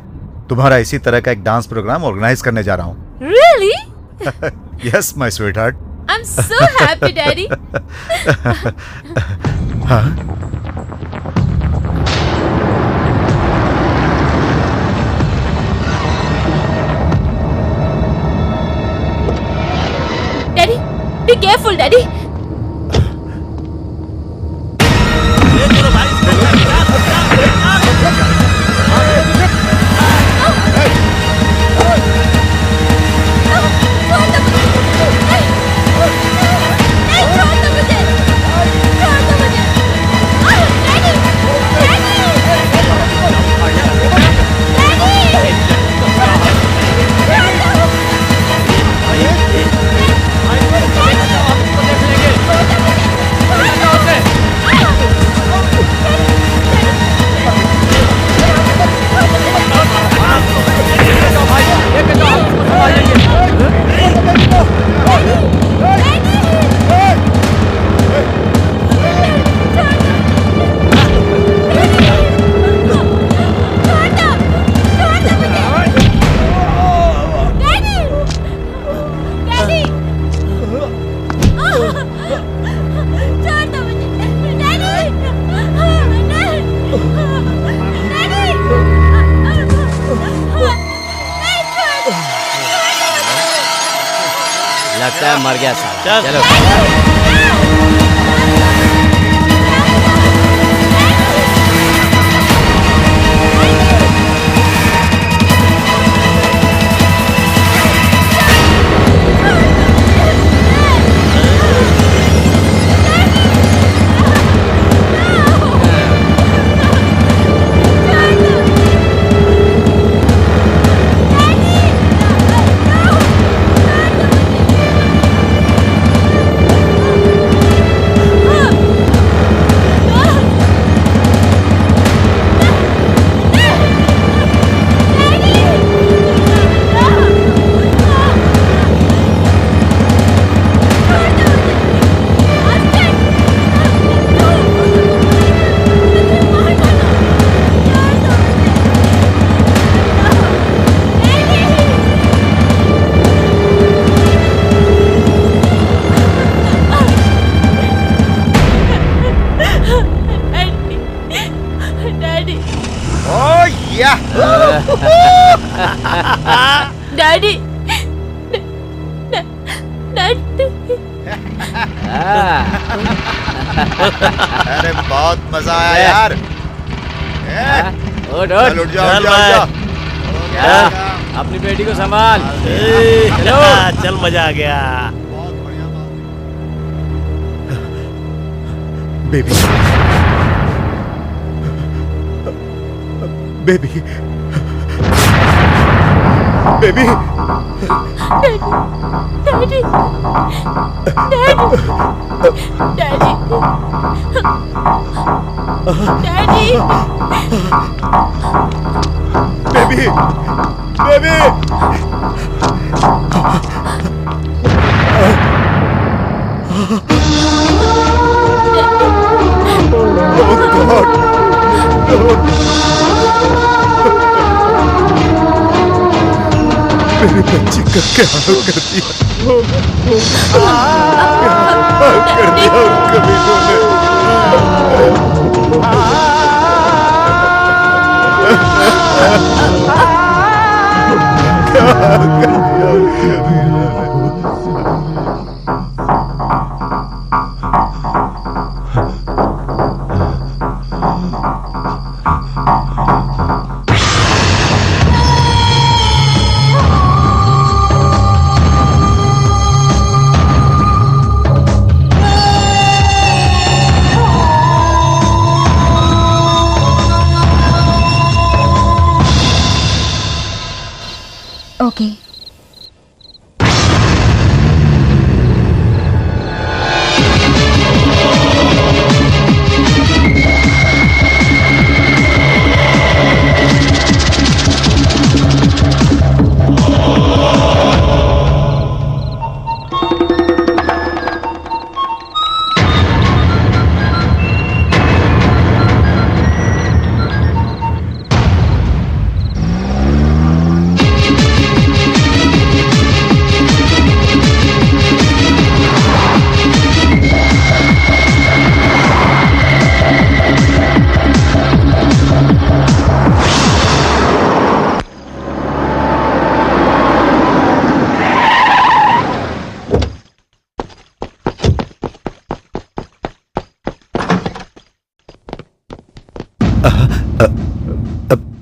तुम्हारा इसी तरह का एक डांस प्रोग्राम ऑर्गेनाइज करने जा रहा हूँ। Really? Yes my sweetheart. I'm so happy, Daddy. हाँ? Daddy, be careful, Daddy. लगता है मर गया साला। चलो। डैडी, अरे बहुत मजा आया यार। उठ उठ जाओ। अपनी बेटी को संभाल। चल मजा आ गया। Baby, baby baby daddy daddy baby baby मेरे बच्चे का क्या हाल कर दिया कर दिया उन कमीनों ने क्या कर दिया उन कमीनों ने ओके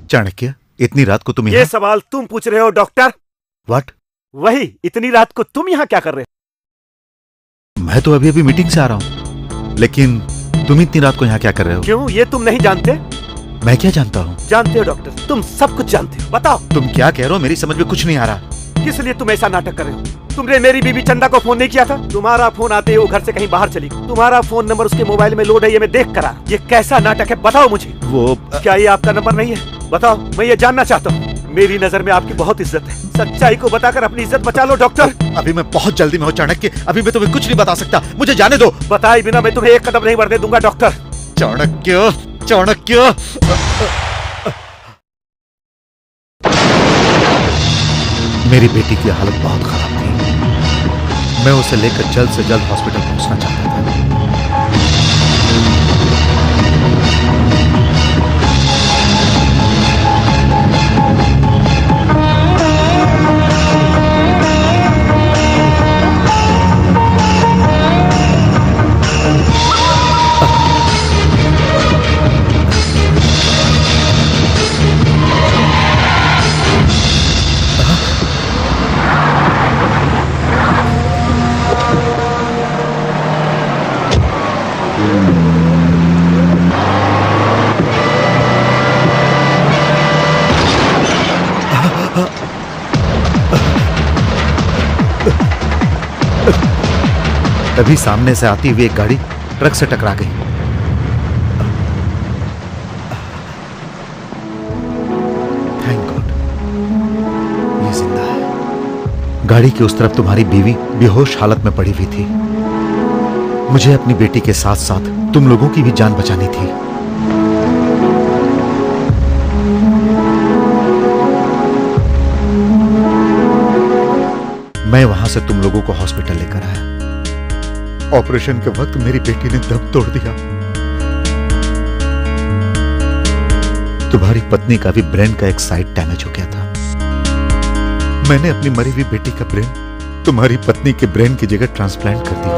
चाणक्य, इतनी रात को तुम ये यहाँ? सवाल तुम पूछ रहे हो डॉक्टर? व्हाट? वही, इतनी रात को तुम यहाँ क्या कर रहे हो? मैं तो अभी अभी मीटिंग से आ रहा हूँ, लेकिन तुम इतनी रात को यहाँ क्या कर रहे हो? क्यों, ये तुम नहीं जानते? मैं क्या जानता हूँ? जानते हो डॉक्टर, तुम सब कुछ जानते हो। बताओ तुम क्या कह रहे हो, मेरी समझ में कुछ नहीं आ रहा। किस लिए तुम ऐसा नाटक कर रहे हो? तुमने मेरी बीबी चंदा को फोन नहीं किया था? तुम्हारा फोन आते ही वो घर से कहीं बाहर चली गई। तुम्हारा फोन नंबर उसके मोबाइल में लोड है, ये मैं देख कर आया। ये कैसा नाटक है, बताओ मुझे। वो क्या ये आपका नंबर नहीं है? बताओ, मैं ये जानना चाहता हूँ। मेरी नजर में आपकी बहुत इज्जत है। सच्चाई को बताकर अपनी इज्जत बचा लो डॉक्टर। अभी मैं बहुत जल्दी में हूँ चाणक्य, अभी मैं तुम्हें कुछ नहीं बता सकता, मुझे जाने दो। बताए बिना मैं तुम्हें एक कदम नहीं बढ़ने दूंगा डॉक्टर। चाणक्य, चाणक्य। मेरी बेटी की हालत बहुत खराब थी, मैं उसे लेकर जल्द से जल्द हॉस्पिटल पहुंचना चाहता था। तभी सामने से आती हुई एक गाड़ी ट्रक से टकरा गई। थैंक गॉड, ये जिंदा है। गाड़ी के उस तरफ तुम्हारी बीवी बेहोश हालत में पड़ी हुई थी। मुझे अपनी बेटी के साथ साथ तुम लोगों की भी जान बचानी थी। मैं वहां से तुम लोगों को हॉस्पिटल लेकर आया। ऑपरेशन के वक्त मेरी बेटी ने दम तोड़ दिया। तुम्हारी पत्नी का भी ब्रेन का एक साइड डैमेज हो गया था। मैंने अपनी मरी हुई बेटी का ब्रेन तुम्हारी पत्नी के ब्रेन की जगह ट्रांसप्लांट कर दिया।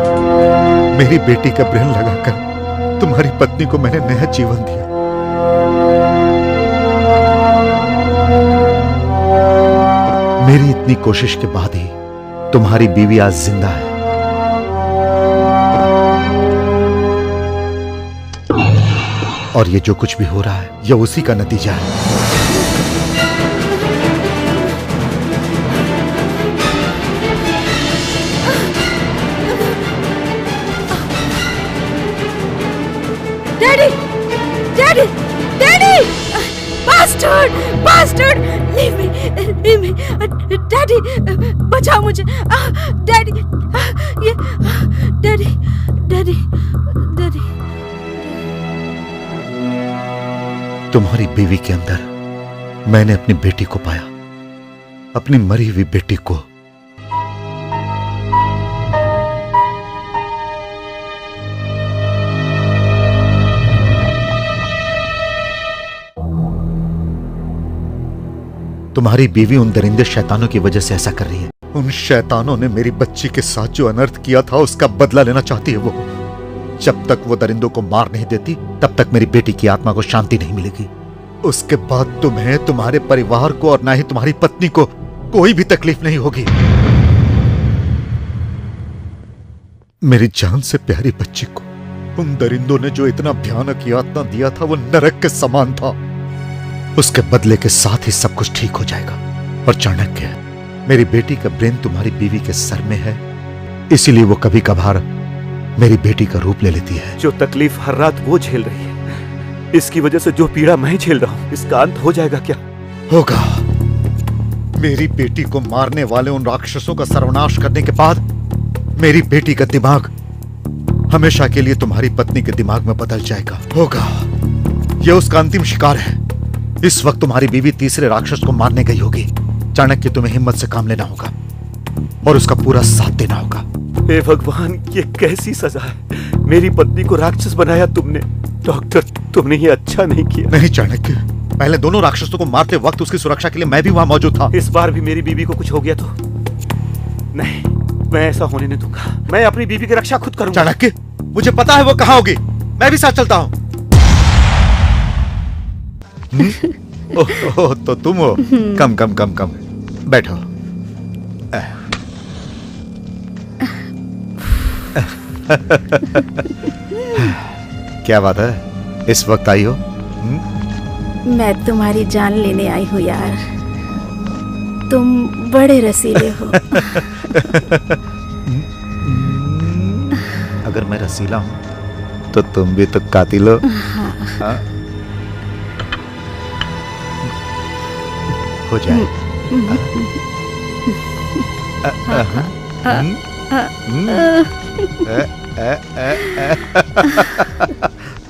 मेरी बेटी का ब्रेन लगाकर तुम्हारी पत्नी को मैंने नया जीवन दिया। मेरी इतनी कोशिश के बाद ही तुम्हारी बीवी आज जिंदा है। और ये जो कुछ भी हो रहा है, यह उसी का नतीजा है। Daddy daddy daddy bastard bastard leave me daddy बचाओ मुझे डैडी ये डैडी डैडी डैडी तुम्हारी बीवी के अंदर मैंने अपनी बेटी को पाया, अपनी मरी हुई बेटी को। तुम्हारी बीवी उन दरिंदे शैतानों की वजह से ऐसा कर रही है। उन शैतानों ने मेरी बच्ची के साथ जो अनर्थ किया था उसका बदला लेना चाहती है वो। जब तक वो दरिंदों को मार नहीं देती तब तक मेरी बेटी की आत्मा को शांति नहीं मिलेगी। उसके बाद तुम्हें, तुम्हारे परिवार को और ना ही तुम्हारी पत्नी को कोई भी तकलीफ नहीं होगी। मेरी जान से प्यारी बच्ची को उन दरिंदों ने जो इतना भयानक यातना दिया था वो नरक के समान था। उसके बदले के साथ ही सब कुछ ठीक हो जाएगा। और चाणक्य, मेरी बेटी का ब्रेन तुम्हारी बीवी के सर में है, इसीलिए वो कभी कभार मेरी बेटी का रूप ले लेती है। जो तकलीफ हर रात वो झेल रही है, इसकी वजह से जो पीड़ा मैं झेल रहा हूं, इसका अंत हो जाएगा क्या? होगा। मेरी बेटी को मारने वाले उन राक्षसों का सर्वनाश करने के बाद मेरी बेटी का दिमाग हमेशा के लिए तुम्हारी पत्नी के दिमाग में बदल जाएगा। होगा। यह उसका अंतिम शिकार है। इस वक्त तुम्हारी बीवी तीसरे राक्षस को मारने गई होगी। चाणक्य, तुम्हें हिम्मत से काम लेना होगा और उसका पूरा साथ देना होगा। हे भगवान, ये कैसी सजा है? मेरी पत्नी को राक्षस बनाया तुमने। डॉक्टर, तुमने ये अच्छा नहीं किया। नहीं चाणक्य, पहले दोनों राक्षसों को मारते वक्त उसकी सुरक्षा के लिए मैं भी वहां मौजूद था। इस बार भी मेरी बीवी को कुछ हो गया तो नहीं, मैं ऐसा होने नहीं दूंगा। मैं अपनी बीवी की रक्षा खुद करूंगा। चाणक्य, मुझे पता है वो कहां होगी, मैं भी साथ चलता हूं। ओह, तो तुम हो। कम कम कम कम बैठो। क्या बात है, इस वक्त आई हो? मैं तुम्हारी जान लेने आई हूँ यार। तुम बड़े रसीले हो। अगर मैं रसीला हूं तो तुम भी तो कातिल हो। हाँ। हो जाए।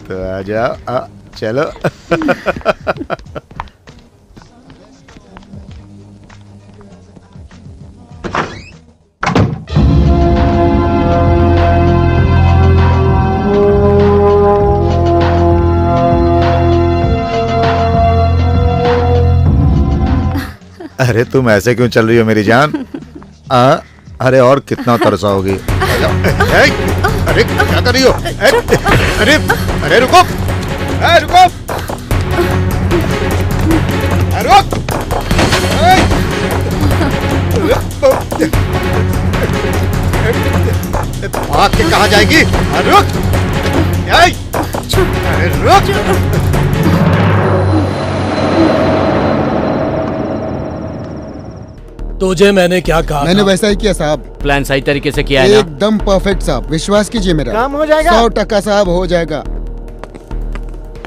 तो आ जाओ, चलो। अरे तुम ऐसे क्यों चल रही हो मेरी जान? अरे और कितना तरसाओगी? अरे क्या कर रही हो? अरे अरे रुको, रुको, रुक। भाग के कहाँ जाएगी? रुक, अरे रुक। तुझे मैंने क्या कहा? मैंने वैसा ही किया साहब। प्लान सही तरीके से किया है ना? एकदम परफेक्ट साहब, विश्वास कीजिए मेरा। काम हो जाएगा। 100% साहब, हो जाएगा।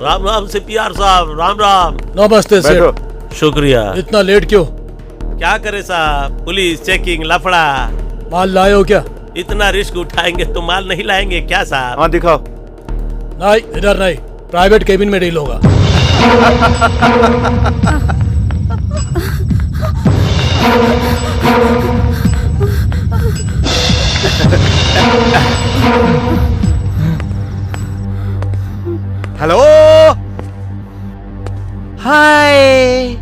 राम राम CPR साहब, राम राम। नमस्ते सेठ। शुक्रिया। इतना लेट क्यों? क्या करे साहब, पुलिस चेकिंग, लफड़ा। माल लाए हो क्या? इतना रिस्क उठाएंगे तो माल नहीं लाएंगे क्या साहब? हाँ दिखाओ। नहीं, इधर नहीं, प्राइवेट केबिन में डील होगा। हेलो, हाय,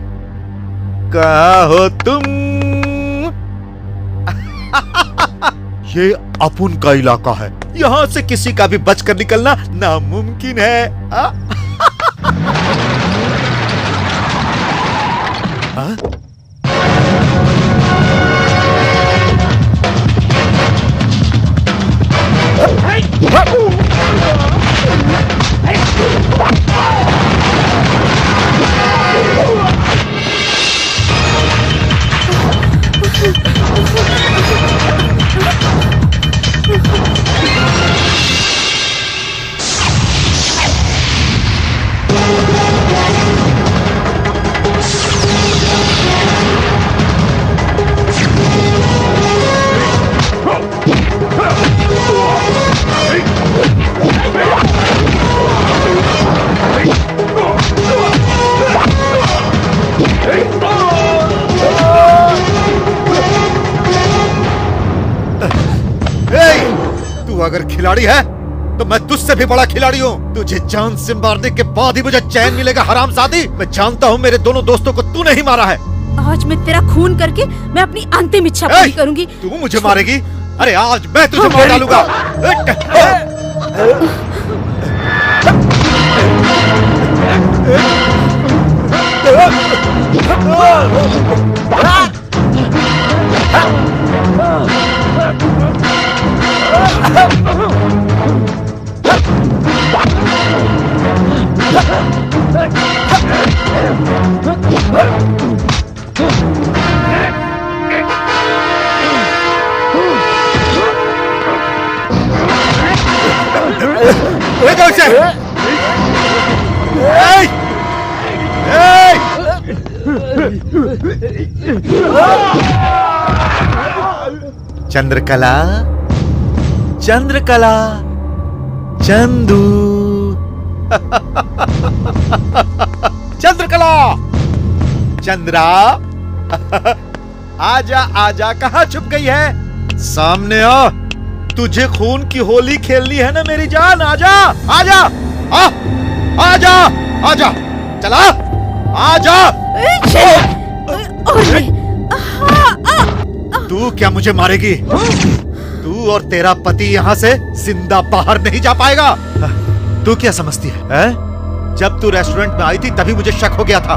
कहाँ हो तुम? ये अपुन का इलाका है, यहाँ से किसी का भी बचकर निकलना नामुमकिन है। हाँ? खिलाड़ी है तो मैं तुझसे भी बड़ा खिलाड़ी हूँ। तुझे जान से मारने के बाद ही मुझे चैन मिलेगा हरामजादी। मैं जानता हूँ मेरे दोनों दोस्तों को तूने ही मारा है। आज मैं तेरा खून करके मैं अपनी अंतिम इच्छा पूरी करूंगी। तू मुझे मारेगी? अरे आज मैं तुझे मार डालूंगा। ले जाओ इसे। चंद्रकला, चंद्रकला, चंदू। चंद्रकला, चंद्रा, आजा आजा, कहाँ छुप गई है? सामने आ, तुझे खून की होली खेलनी है ना मेरी जान। आजा आजा, आजा आजा, चला आजा। तू क्या मुझे मारेगी? तू और तेरा पति यहाँ से जिंदा बाहर नहीं जा पाएगा। तू क्या समझती है? जब तू रेस्टोरेंट में आई थी तभी मुझे शक हो गया था,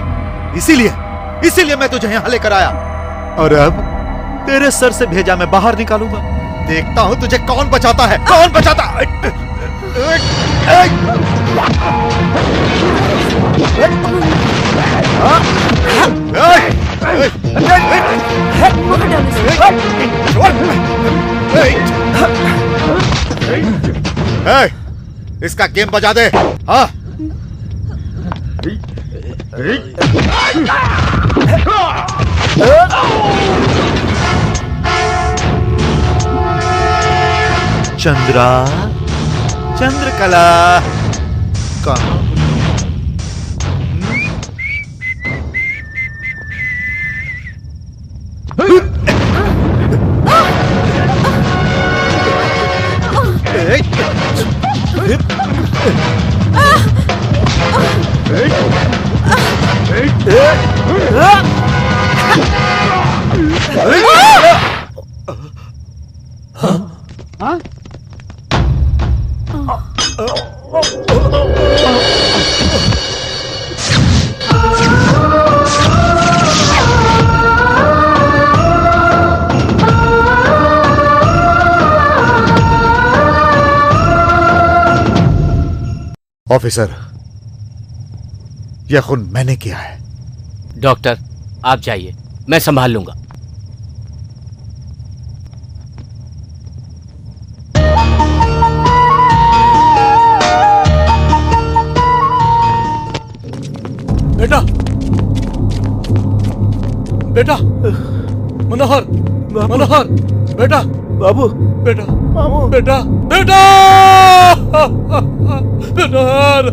इसीलिए मैं तुझे यहाँ लेकर आया। और अब तेरे सर से भेजा मैं बाहर निकालूंगा। देखता हूँ तुझे कौन बचाता है, कौन बचाता। इसका गेम बजा दे। हाँ चंद्रा, चंद्रकला, कहाँ? ऑफिसर, यह खून मैंने किया है। डॉक्टर, आप जाइए, मैं संभाल लूंगा। बेटा, बेटा, मनोहर, मनोहर, बेटा, बाबू, बेटा, बेटा, बेटा, मनोहर।